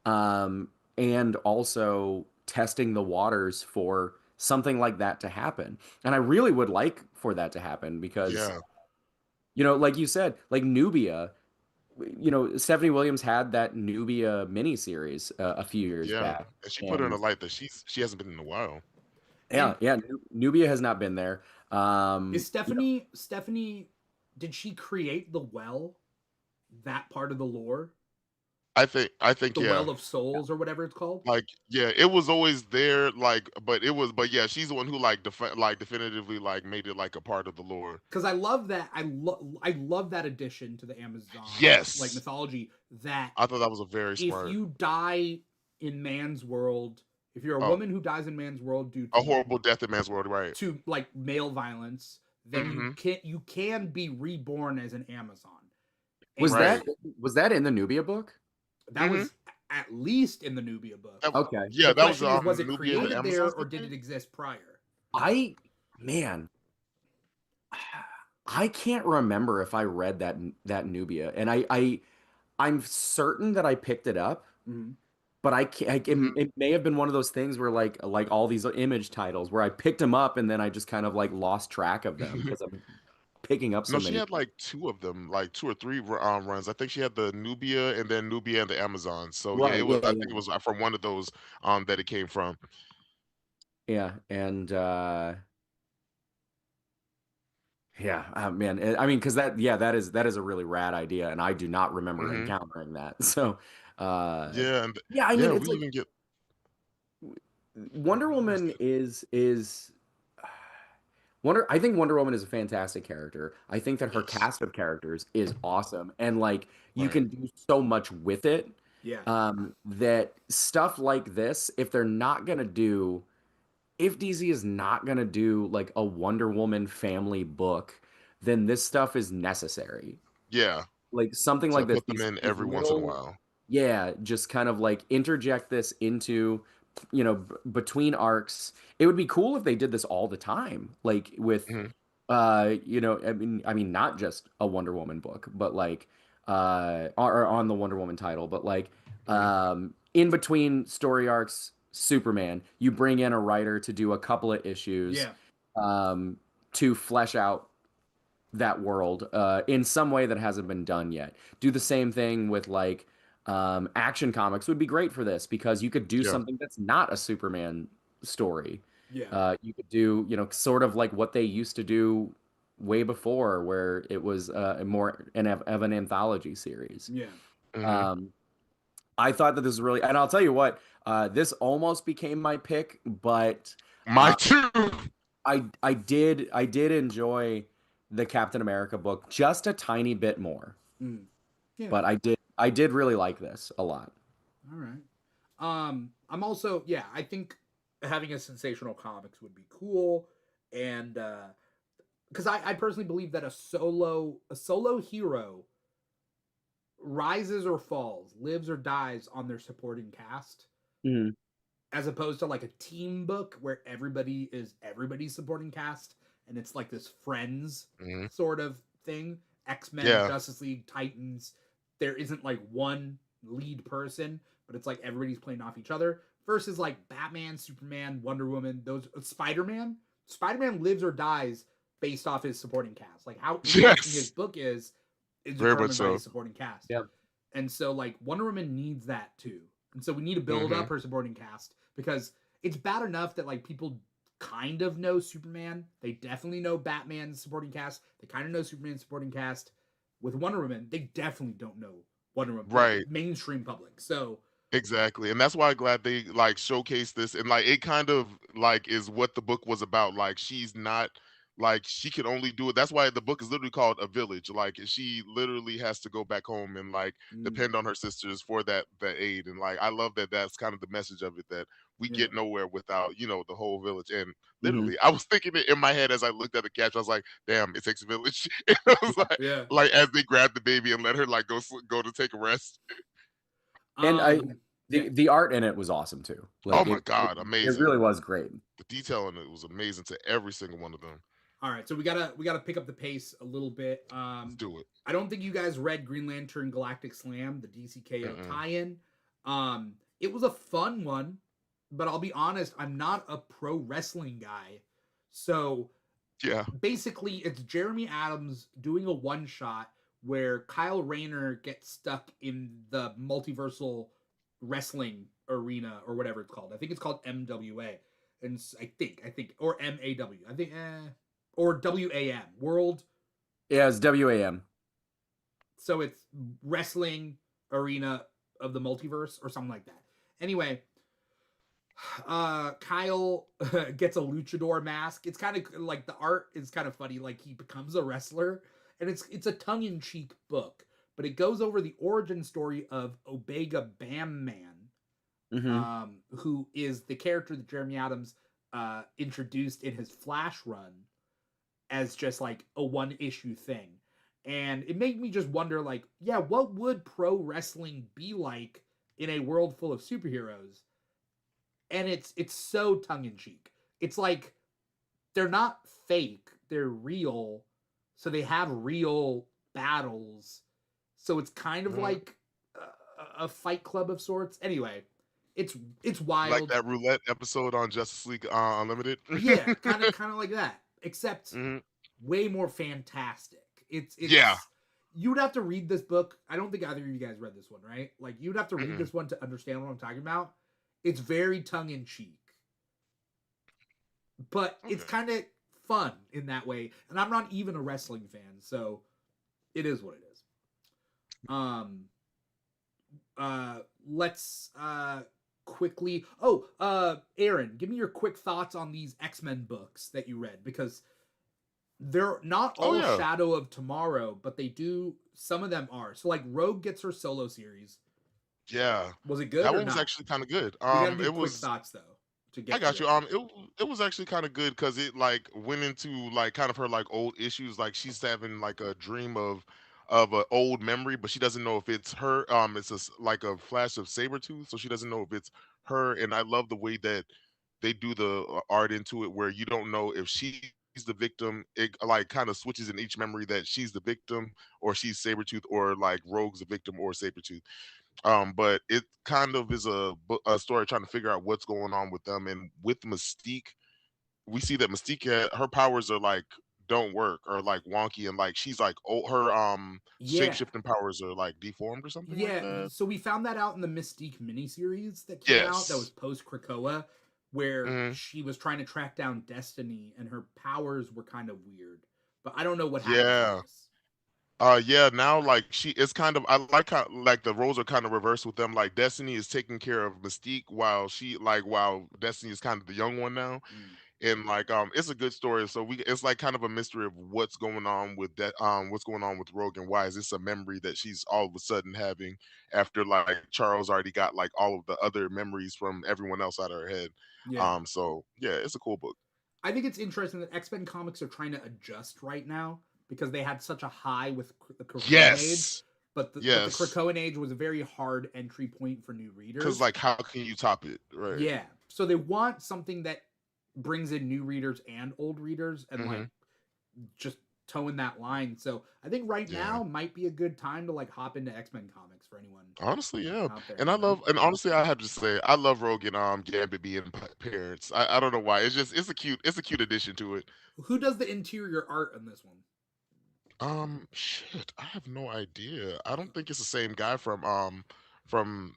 Right. and also testing the waters for something like that to happen. And I really would like for that to happen, because Yeah. like you said, like Nubia, Stephanie Williams had that Nubia miniseries a few years Yeah. back. And she put her in a And light that she hasn't been in a while. yeah, And yeah, Nubia has not been there. is You know, Stephanie, did she create the well? That part of the lore? I think The yeah. Well of Souls or whatever it's called? Like yeah, it was always there, like, but yeah, she's the one who like definitively like made it like a part of the lore. Because I love that. I love that addition to the Amazon like Yes. mythology, that I thought that was a very if smart. you die in man's world, if you're a Oh, woman who dies in man's world due a horrible death in man's world, right? to like male violence, then Mhm. you can be reborn as an Amazon. was And Right. that in the Nubia book? that Mhm. was at least in the Nubia book. Okay. Yeah, The that was question is, was it Nubia and the created there Amazons, or I did it think? exist prior? Man, I can't remember if I read that Nubia, and I'm certain that I picked it up. Mm-hmm. But I can't. Mhm. It may have been one of those things where like all these image titles where I picked them up and then I just kind of like lost track of them because I'm picking up No, so she many. had like two of them, like two or three runs. I think she had the Nubia and then Nubia and the Amazon. So yeah, Right. it was. Yeah. I Yeah. think it was from one of those that it came from. Yeah. And yeah, man. I mean, because that is a really rad idea, and I do not remember Hmm. encountering that. So, Yeah, and yeah. I mean, yeah, it's we like even get Wonder what's Woman that? is I think Wonder Woman is a fantastic character. I think that her Yes, cast of characters is awesome, and like you right. can do so much with it. Yeah. That stuff like this, if DC is not gonna do like a Wonder Woman family book, then this stuff is necessary. Yeah, Like something to like this, put them in these every once in a little, while. yeah, just kind of like interject this into, between arcs. It would be cool if they did this all the time, like with, Hmm. I mean, not just a Wonder Woman book, but like, or on the Wonder Woman title, but like, Hmm. in between story arcs, Superman, you bring in a writer to do a couple of issues, Yeah. um, to flesh out that world in some way that hasn't been done yet. Do the same thing with like Action Comics would be great for this, because you could do Yeah. something that's not a Superman story. Yeah. You could do, sort of like what they used to do way before, where it was more of an anthology series. Yeah. Hmm. Um, I thought that this was really, and I'll tell you what, this almost became my pick, but My uh, too. I did enjoy the Captain America book just a tiny bit more. Yeah. But I did really like this a lot. All right. I'm also, yeah, I think having a sensational comics would be cool, and because I personally believe that a solo hero rises or falls, lives or dies on their supporting cast, Mhm. as opposed to like a team book where everybody is everybody's supporting cast, and it's like this friends Hmm. sort of thing. X-Men, Yeah. Justice League, Titans. There isn't like one lead person, but it's like everybody's playing off each other. Versus like Batman, Superman, Wonder Woman, those Spider-Man. Spider-Man lives or dies based off his supporting cast. Like how interesting his Yes. book is Very much determined by so. his supporting cast. Yep. And so like Wonder Woman needs that too. And so we need to build Hmm. up her supporting cast because it's bad enough that like people kind of know Superman. They definitely know Batman's supporting cast. They kind of know Superman's supporting cast. With Wonder Woman, they definitely don't know Wonder Woman, like Right. mainstream public. So Exactly. And that's why I'm glad they like showcase this, and like it kind of like is what the book was about. Like she's not like she can only do it. That's why the book is literally called A Village. Like she literally has to go back home and like depend on her sisters for that aid. And like I love that that's kind of the message of it, that we yeah, get nowhere without, the whole village. And Mhm. literally I was thinking it in my head as I looked at the caption. I was like, damn, it takes a village. It was yeah. like as they grab the baby and let her like go to take a rest. And Yeah. the art in it was awesome too. Oh Like my God, it amazing. really was great. The detail in it was amazing to every single one of them. All right, so we gotta pick up the pace a little bit. Let's do it. I don't think you guys read Green Lantern Galactic Slam, the DCKO Mm-mm. tie-in. It was a fun one, but I'll be honest, I'm not a pro wrestling guy. So Yeah. basically, it's Jeremy Adams doing a one shot where Kyle Rayner gets stuck in the multiversal wrestling arena or whatever it's called. I think it's called MWA, and I think, or MAW. I think, or WAM, World. Yeah, it's WAM. So it's wrestling arena of the multiverse or something like that. Anyway, Kyle gets a luchador mask. It's kind of like the art is kind of funny. Like he becomes a wrestler, and it's a tongue in cheek book, but it goes over the origin story of Omega Bam Man, Hmm. who is the character that Jeremy Adams introduced in his Flash run as just like a one issue thing. And it made me just wonder, like, yeah, what would pro wrestling be like in a world full of superheroes? And it's so tongue in cheek. It's like they're not fake; they're real. So they have real battles. So it's kind of Mhm. like a fight club of sorts. Anyway, it's Like wild. that roulette episode on Justice League Unlimited. Yeah, kind of like that, except Mhm. way more fantastic. Yeah. It's you would have to read this book. I don't think either of you guys read this one, right? Like you'd have to read Mm-mm. this one to understand what I'm talking about. It's very tongue in cheek, but it's Okay. kind of fun in that way. And I'm not even a wrestling fan, so it is what it is. Um, let's quickly. Oh, Aaron, give me your quick thoughts on these X-Men books that you read, because they're not Oh all yeah. Shadow of Tomorrow, but they do. Some of them are. So like Rogue gets her solo series. Yeah. Was it good That or one was not? actually kind of good. We got to do It quick was. thoughts though to I get got through you. it. It was actually kind of good because it like went into like kind of her like old issues. Like she's having like a dream of an old memory, but she doesn't know if it's her. It's like a flash of Sabretooth, so she doesn't know if it's her. And I love the way that they do the art into it, where you don't know if she's the victim. It like kind of switches in each memory that she's the victim or she's Sabretooth, or like Rogue's the victim or Sabretooth. But it kind of is a story trying to figure out what's going on with them. And with Mystique, we see that Mystique, her powers are like don't work or like wonky, and like she's like her Yeah, shape-shifting powers are like deformed or something like yeah. that. So we found that out in the Mystique miniseries that came out. That was Yes. post Krakoa, where Hmm. she was trying to track down Destiny, and her powers were kind of weird. But I don't know what happens in Yeah. this. Yeah, now like she it's kind of I like how like the roles are kind of reversed with them. Like Destiny is taking care of Mystique while Destiny is kind of the young one now. Mm. and like it's a good story. So it's like kind of a mystery of what's going on with that, what's going on with Rogue, and why is this a memory that she's all of a sudden having after like Charles already got like all of the other memories from everyone else out of her head. Yeah. So yeah, it's a cool book. I think it's interesting that X-Men comics are trying to adjust right now because they had such a high with the Krakoan Age, Yes. but the Yes. Krakoan Age was a very hard entry point for new readers. Because like, how can you top it, right? Yeah, so they want something that brings in new readers and old readers, and like just towing that line. So I think right now might be a good time to like hop into X-Men comics for anyone. Honestly, yeah. Out there, And honestly, I have to say, I love Rogue and Gambit being parents. I don't know why. It's a cute addition to it. Who does the interior art on this one? Shit, I have no idea. I don't think it's the same guy from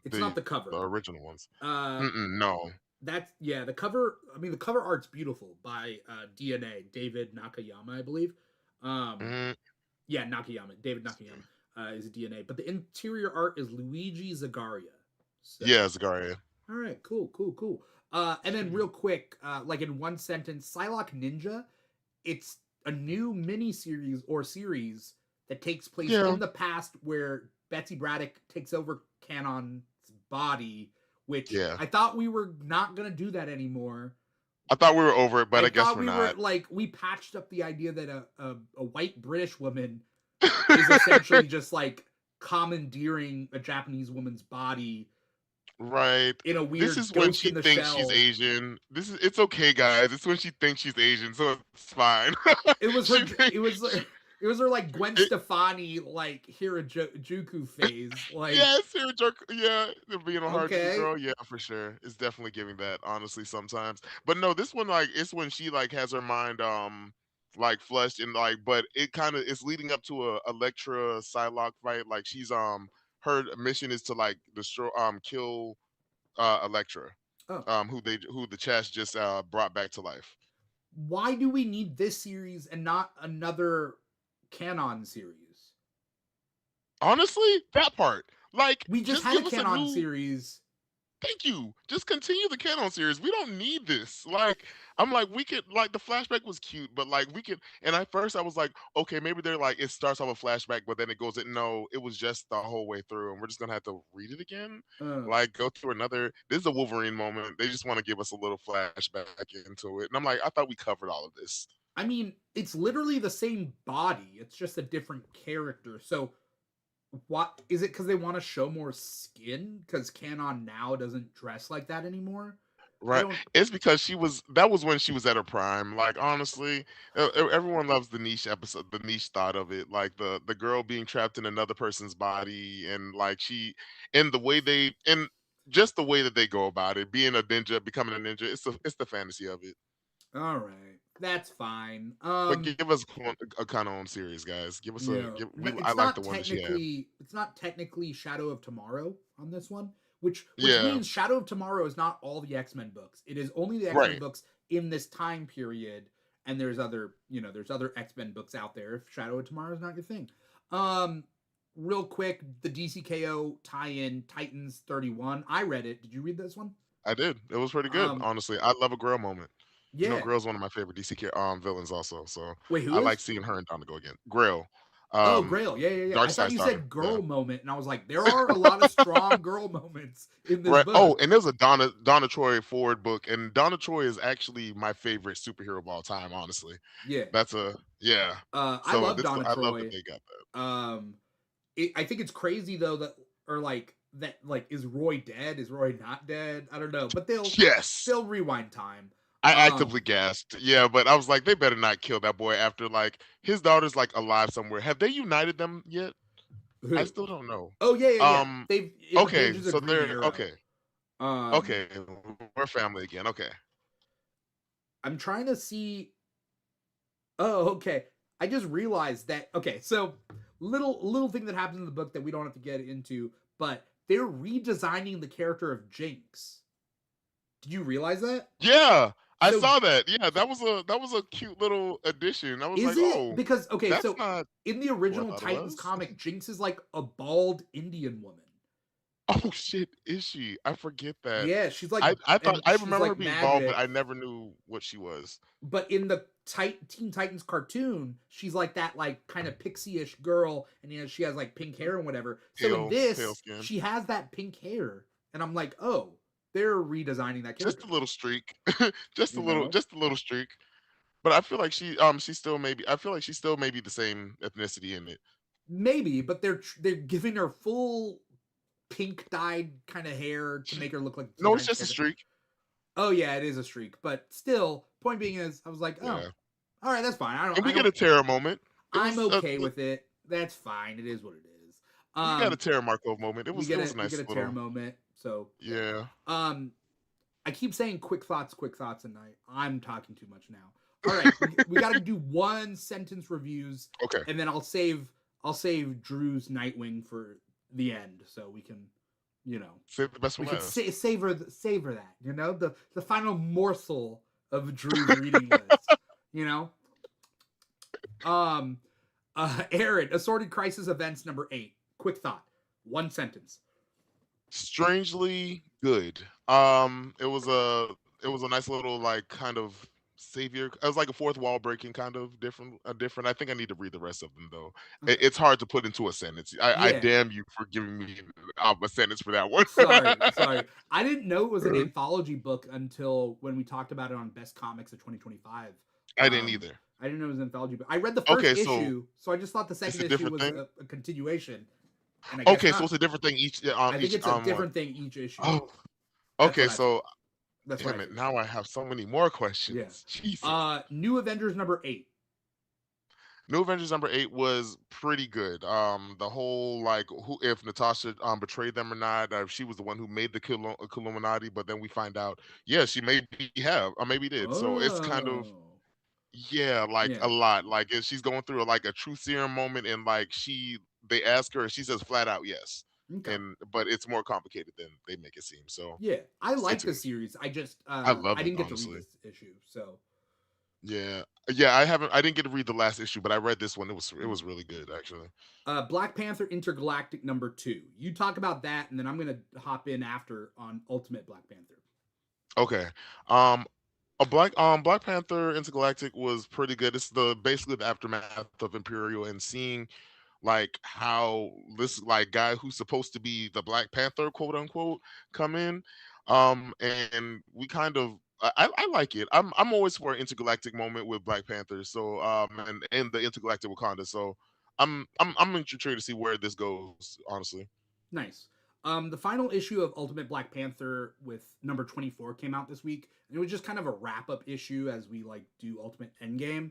It's not the cover. the original ones. No. That's the cover. I mean, the cover art's beautiful by DNA David Nakayama, I believe. Yeah, Nakayama. David Nakayama is DNA, but the interior art is Luigi Zagaria. So, yeah, Zagaria. All right, cool. And then real quick, like in one sentence, Psylocke Ninja. It's a new mini series or series that takes place in the past where Betsy Braddock takes over Canon's body, which I thought we were not going to do that anymore. I thought we were over it, but I guess we're not. We patched up the idea that a white British woman is essentially just like commandeering a Japanese woman's body. Right. In a weird. This is when she thinks she's Asian. It's okay, guys. It's when she thinks she's Asian, so it's fine. It was her. It was her like Gwen Stefani like Hirajuku phase. Like yes, Hirajuku. Yeah, being a hard girl. Yeah, for sure. It's definitely giving that. Honestly, sometimes. But no, this one like it's when she like has her mind like flushed and like, but it kind of is leading up to a Elektra Psylocke fight. Like she's her mission is to like destroy kill Elektra, who the Chast just brought back to life. Why do we need this series and not another canon series? Honestly, that part. Like we just had a canon series. Thank you. Just continue the canon series. We don't need this. Like, I'm like, we could like the flashback was cute, but like we could. And at first, I was like, okay, maybe they're like it starts off a flashback, but then it goes. No, it was just the whole way through, and we're just gonna have to read it again. Like, go through another. This is a Wolverine moment. They just want to give us a little flashback into it, and I'm like, I thought we covered all of this. I mean, it's literally the same body. It's just a different character. So. What is it? Because they want to show more skin? Because Canon now doesn't dress like that anymore. Right. It's because that was when she was at her prime. Like honestly, everyone loves the niche episode, the niche thought of it. Like the girl being trapped in another person's body, and like and the way and just the way that they go about it, being a ninja, becoming a ninja. It's the fantasy of it. All right, that's fine. But give us a kind of own series, guys. Give us I like the one that she had. It's not technically Shadow of Tomorrow on this one, which means Shadow of Tomorrow is not all the X-Men books. It is only the X-Men books in this time period, and there's other X-Men books out there. If Shadow of Tomorrow is not your thing, real quick, the DCKO tie-in Titans 31. I read it. Did you read this one? I did. It was pretty good. Honestly, I love a Grail moment. Yeah, you know, Grail's one of my favorite DC villains also. So wait, I like seeing her and Donna go again. Grail. Grail. Yeah. I thought you said girl moment, and I was like, there are a lot of strong girl moments in this book. Oh, and there's a Donna Troy forward book, and Donna Troy is actually my favorite superhero of all time. Honestly, yeah, that's I love Donna Troy. I love that they got that. I think it's crazy though that is Roy dead? Is Roy not dead? I don't know, but they'll rewind time. I actively gasped. Yeah, but I was like, they better not kill that boy after like his daughter's like alive somewhere. Have they united them yet? I still don't know. Oh yeah. They've okay, so they're okay. Okay, we're family again. Okay. I'm trying to see. Oh, okay. I just realized that. Okay, so little thing that happens in the book that we don't have to get into, but they're redesigning the character of Jinx. Did you realize that? Yeah. I saw that. Yeah, that was a cute little addition. I was like, oh, because so in the original Titans comic, Jinx is like a bald Indian woman. Oh shit, is she? I forget that. Yeah, she's like, I thought and I she's remember her like being bald, but I magic. never knew what she was. But in the Teen Titans cartoon, she's like that, like kind of pixie-ish girl, and she has like pink hair and whatever. So in Pale this, skin. she has that pink hair, and I'm like, oh, they're redesigning that Just character, a little streak. you know? Just a little streak. But I feel like she still maybe I feel like she still may be the same ethnicity in it. Maybe, but they're giving her full pink dyed kind of hair to She, make her look like the Teen no, it's Titans just a character. streak. Oh yeah, it is a streak, but still, point being is, I was like, oh, Yeah. all right, that's fine. And we get a Terra moment. It I'm was okay with it. That's fine. It is what it is. we got a Um, Terra Markov moment. It was a we get nice a Terra little moment. So yeah. yeah. I keep saying quick thoughts, and I'm talking too much now. All right, we got to do one sentence reviews, Okay. and then I'll save Drew's Nightwing for the end, so we can, Save the best for we can last. savor that, the final morsel of Drew's reading list, you know. Aaron, Assorted Crisis Events number 8. Quick thought, one sentence. Strangely good. It was a nice little like kind of savior. It was like a fourth wall breaking kind of different. I think I need to read the rest of them though. Okay. It's hard to put into a sentence. I Yeah. damn you for giving me a sentence for that one. Sorry. I didn't know it was an anthology book until when we talked about it on Best Comics of 2025. I didn't either. I didn't know it was an anthology book. I read the first issue, so I just thought the second issue was a continuation. And I guess Okay, not. so it's a different thing each. I think it's a different thing each issue. Oh, okay. So that's damn it. Now I have so many more questions. Yeah. Jesus. New Avengers number 8. New Avengers number 8 was pretty good. The whole like who if Natasha betrayed them or not. She was the one who made the Illuminati, but then we find out, yeah, she maybe have or maybe did. So it's kind of yeah, like a lot. Like if she's going through like a true serum moment, and like they ask her, she says flat out yes. Okay. But it's more complicated than they make it seem. So yeah, I like the series. I just I love I didn't it, get honestly. to read this issue, so yeah, I didn't get to read the last issue, but I read this one. It was really good actually. Black Panther Intergalactic number 2. You talk about that, and then I'm gonna hop in after on Ultimate Black Panther. Okay. Black Panther Intergalactic was pretty good. It's basically the aftermath of Imperial, and seeing like how this like guy who's supposed to be the Black Panther, quote unquote, come in. And we kind of I like it. I'm always for an intergalactic moment with Black Panther. So and the intergalactic Wakanda. So I'm intrigued to see where this goes, honestly. Nice. The final issue of Ultimate Black Panther with number 24 came out this week, and it was just kind of a wrap-up issue as we like do Ultimate Endgame.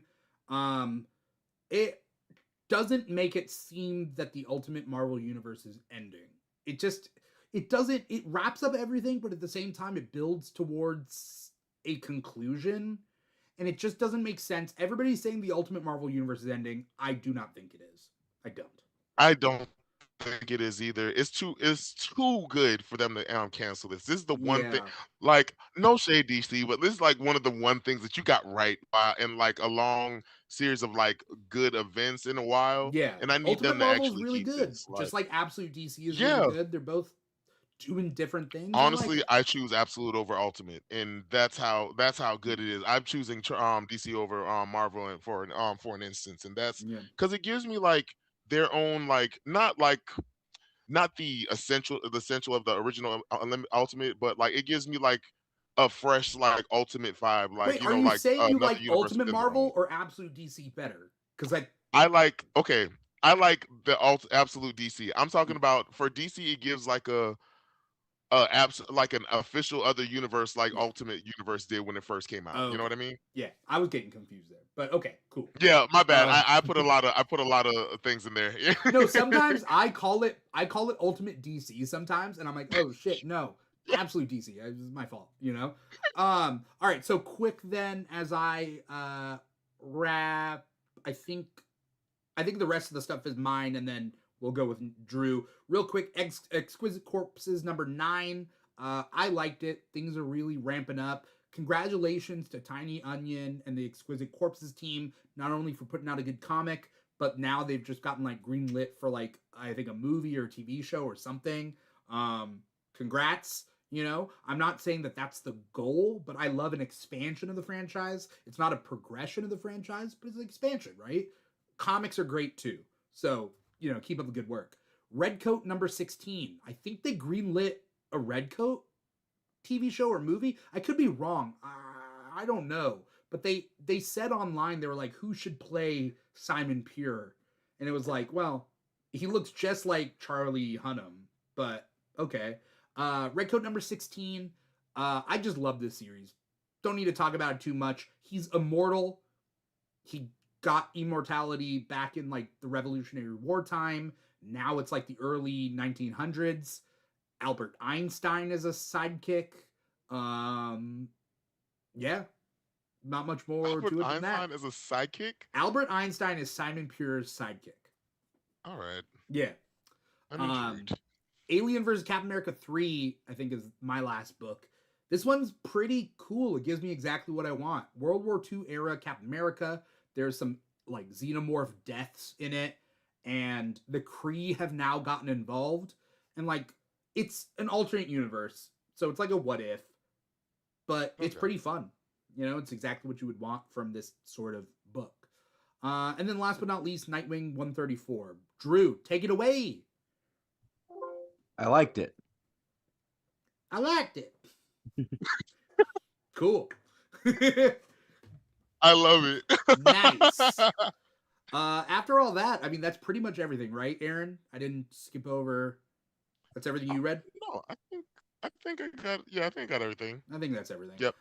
It doesn't make it seem that the Ultimate Marvel Universe is ending. It wraps up everything, but at the same time it builds towards a conclusion, and it just doesn't make sense. Everybody's saying the Ultimate Marvel Universe is ending. I do not think it is. I don't think it is either. It's too good for them to cancel this. This is the one thing, like no shade DC, but this is like one of the one things that you got right in like a long series of like good events in a while. Yeah, and I need Ultimate them to Marvel's actually really keep good. this. Just like Absolute DC is really good. They're both doing different things. Honestly, I choose Absolute over Ultimate, and that's how good it is. I'm choosing DC over Marvel and for an instance, and that's because it gives me like their own like not the essential of the original Ultimate, but like it gives me like a fresh like Ultimate vibe. Like wait, are you like saying you another like universe Ultimate within their own. Marvel or Absolute DC better? Because I like the Absolute DC. I'm talking about for DC, it gives like like an official other universe like Ultimate Universe did when it first came out. You know what I mean? Yeah, I was getting confused there, but okay, cool. Yeah, my bad. I put a lot of things in there. No, sometimes I call it Ultimate DC sometimes, and I'm like, oh shit, no, Absolute DC. It's my fault, All right, so quick then as I wrap. I think the rest of the stuff is mine, and then we'll go with Drew. Real quick, Exquisite Corpses number 9. I liked it. Things are really ramping up. Congratulations to Tiny Onion and the Exquisite Corpses team, not only for putting out a good comic, but now they've just gotten like green lit for like I think a movie or a TV show or something. Congrats. You know, I'm not saying that that's the goal, but I love an expansion of the franchise. It's not a progression of the franchise, but it's an expansion, right? Comics are great too. So, you know, keep up the good work. Redcoat number 16. I think they greenlit a Redcoat TV show or movie. I could be wrong. I don't know. But they said online, they were like, who should play Simon Pure? And it was like, well, he looks just like Charlie Hunnam, but okay. Redcoat number 16. I just love this series. Don't need to talk about it too much. He's immortal. He got immortality back in like the Revolutionary War time. Now it's like the early 1900s. Albert Einstein is a sidekick. Yeah, not much more Albert to it than Einstein that. as a sidekick? Albert Einstein is Simon Pure's sidekick. All right. Yeah. I'm intrigued. Alien vs. Captain America 3, I think, is my last book. This one's pretty cool. It gives me exactly what I want. World War II era Captain America. There's some like xenomorph deaths in it, and the Kree have now gotten involved. And like, it's an alternate universe, so it's like a what if, but it's pretty fun. You know, it's exactly what you would want from this sort of book. And then last but not least, Nightwing 134. Drew, take it away. I liked it. I liked it. Cool. I love it. Nice. After all that, I mean, that's pretty much everything, right, Aaron? I didn't skip over. That's everything you read? No, I think I got everything. I think that's everything. Yep.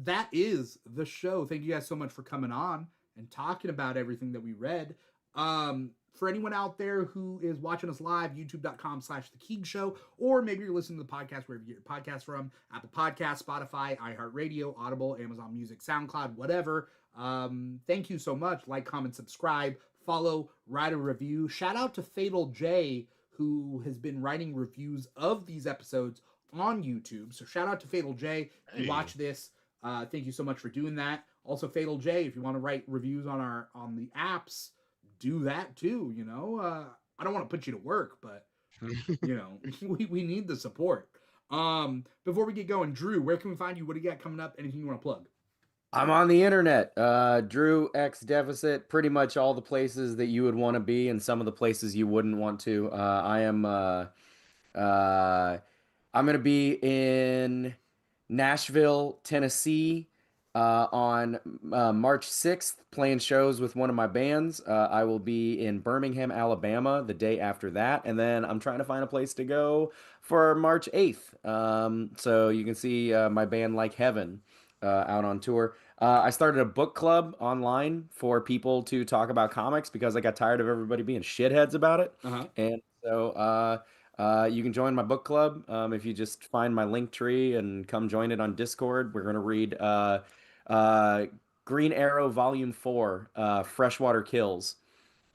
That is the show. Thank you guys so much for coming on and talking about everything that we read. For anyone out there who is watching us live, youtube.com/The Keeg Show, or maybe you're listening to the podcast wherever you get your podcast from, Apple Podcasts, Spotify, iHeartRadio, Audible, Amazon Music, SoundCloud, whatever. Thank you so much. Like, comment, subscribe, follow, write a review. Shout out to Fatal J, who has been writing reviews of these episodes on YouTube. So shout out to Fatal J. If you watch this, thank you so much for doing that. Also, Fatal J, if you want to write reviews on the apps, do that too. You know, I don't want to put you to work, but you know, we need the support. Before we get going, Drew, where can we find you? What do you got coming up? Anything you want to plug? I'm on the internet. Drew X Deficit, pretty much all the places that you would want to be and some of the places you wouldn't want to. I'm going to be in Nashville, Tennessee, on March 6th, playing shows with one of my bands. I will be in Birmingham, Alabama, the day after that. And then I'm trying to find a place to go for March 8th. So you can see my band Like Heaven out on tour. I started a book club online for people to talk about comics because I got tired of everybody being shitheads about it. And so you can join my book club if you just find my link tree and come join it on Discord. We're going to read Green Arrow Volume 4, Freshwater Kills.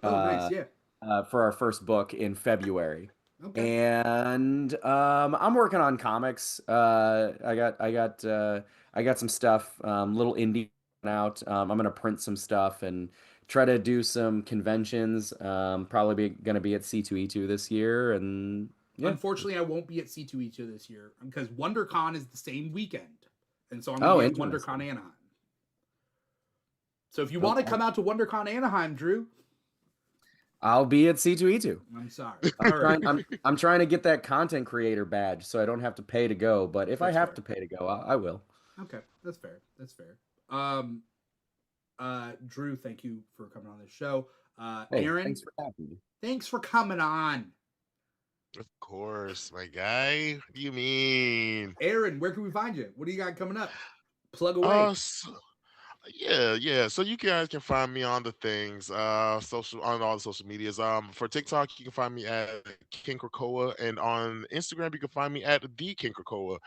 Nice, yeah. For our first book in February. Okay. And I'm working on comics. I got some stuff, little indie out. I'm gonna print some stuff and try to do some conventions. Probably gonna be at C2E2 this year, and yeah. Unfortunately, I won't be at C2E2 this year because WonderCon is the same weekend, and so I'm gonna be at WonderCon Anaheim. So if you want to come out to WonderCon Anaheim, Drew, I'll be at C2E2. I'm sorry. All right. I'm trying to get that content creator badge so I don't have to pay to go. But if That's I have fair. to pay to go, I will. Okay, that's fair. That's fair. Drew, thank you for coming on this show. Hey, Aaron, thanks for having me. thanks for coming on. Of course, my guy. What do you mean? Aaron, where can we find you? What do you got coming up? Plug away. Yeah. So you guys can find me on the things, on all the social medias. For TikTok, you can find me at King Krakoa, and on Instagram, you can find me at the King Krakoa.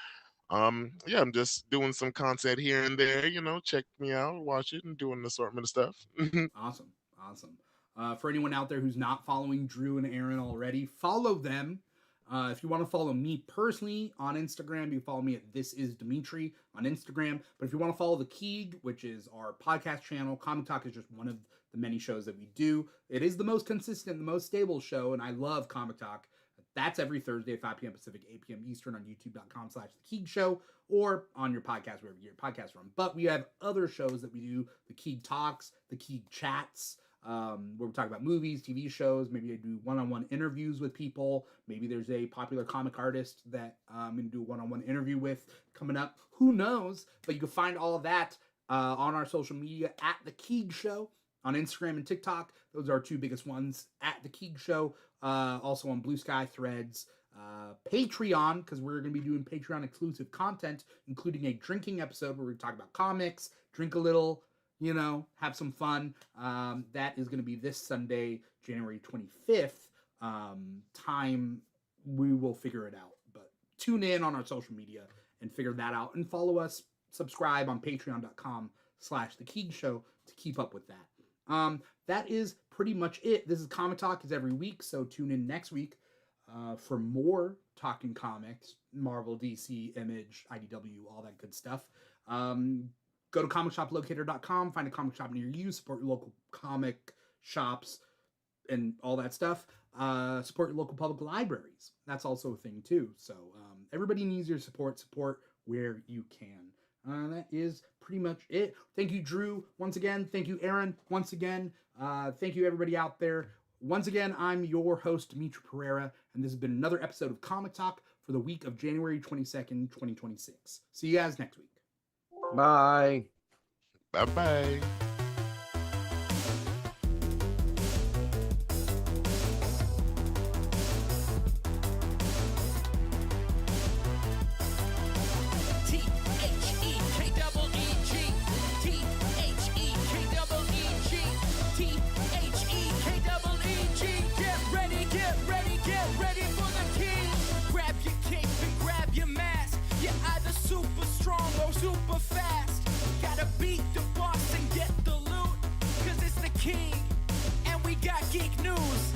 Yeah, I'm just doing some content here and there. You know, check me out, watch it, and doing an assortment of stuff. Awesome. For anyone out there who's not following Drew and Aaron already, follow them. If you want to follow me personally on Instagram, you can follow me at This Is Dimithri on Instagram. But if you want to follow the Keeg, which is our podcast channel, Comic Talk is just one of the many shows that we do. It is the most consistent, the most stable show, and I love Comic Talk. That's every Thursday at 5 p.m. Pacific, 8 p.m. Eastern on youtube.com/The Keeg Show or on your podcast, wherever you get your podcast from. But we have other shows that we do, the Keeg Talks, the Keeg Chats, where we talk about movies, TV shows. Maybe I do one-on-one interviews with people. Maybe there's a popular comic artist that I'm going to do a one-on-one interview with coming up. Who knows? But you can find all of that on our social media at The Keeg Show. On Instagram and TikTok, those are our two biggest ones, at The Keeg Show. Also on Blue Sky, Threads, Patreon, because we're going to be doing Patreon exclusive content, including a drinking episode where we talk about comics, drink a little, have some fun. That is going to be this Sunday, January 25th. Time, we will figure it out. But tune in on our social media and figure that out. And follow us, subscribe on patreon.com/The Keeg Show to keep up with that. That is pretty much it. This is Comic Talk. It's every week, so tune in next week for more talking comics, Marvel, DC, Image, IDW, all that good stuff. Go to comicshoplocator.com, find a comic shop near you, support your local comic shops and all that stuff. Support your local public libraries. That's also a thing too. So everybody needs your support. Support where you can. That is pretty much it. Thank you, Drew, once again. Thank you, Aaron, once again. Thank you, everybody out there. Once again, I'm your host, Dimithri Perera, and this has been another episode of Comic Talk for the week of January 22nd, 2026. See you guys next week. Bye. Bye-bye. Super fast, gotta beat the boss and get the loot, cause it's the king, and we got geek news.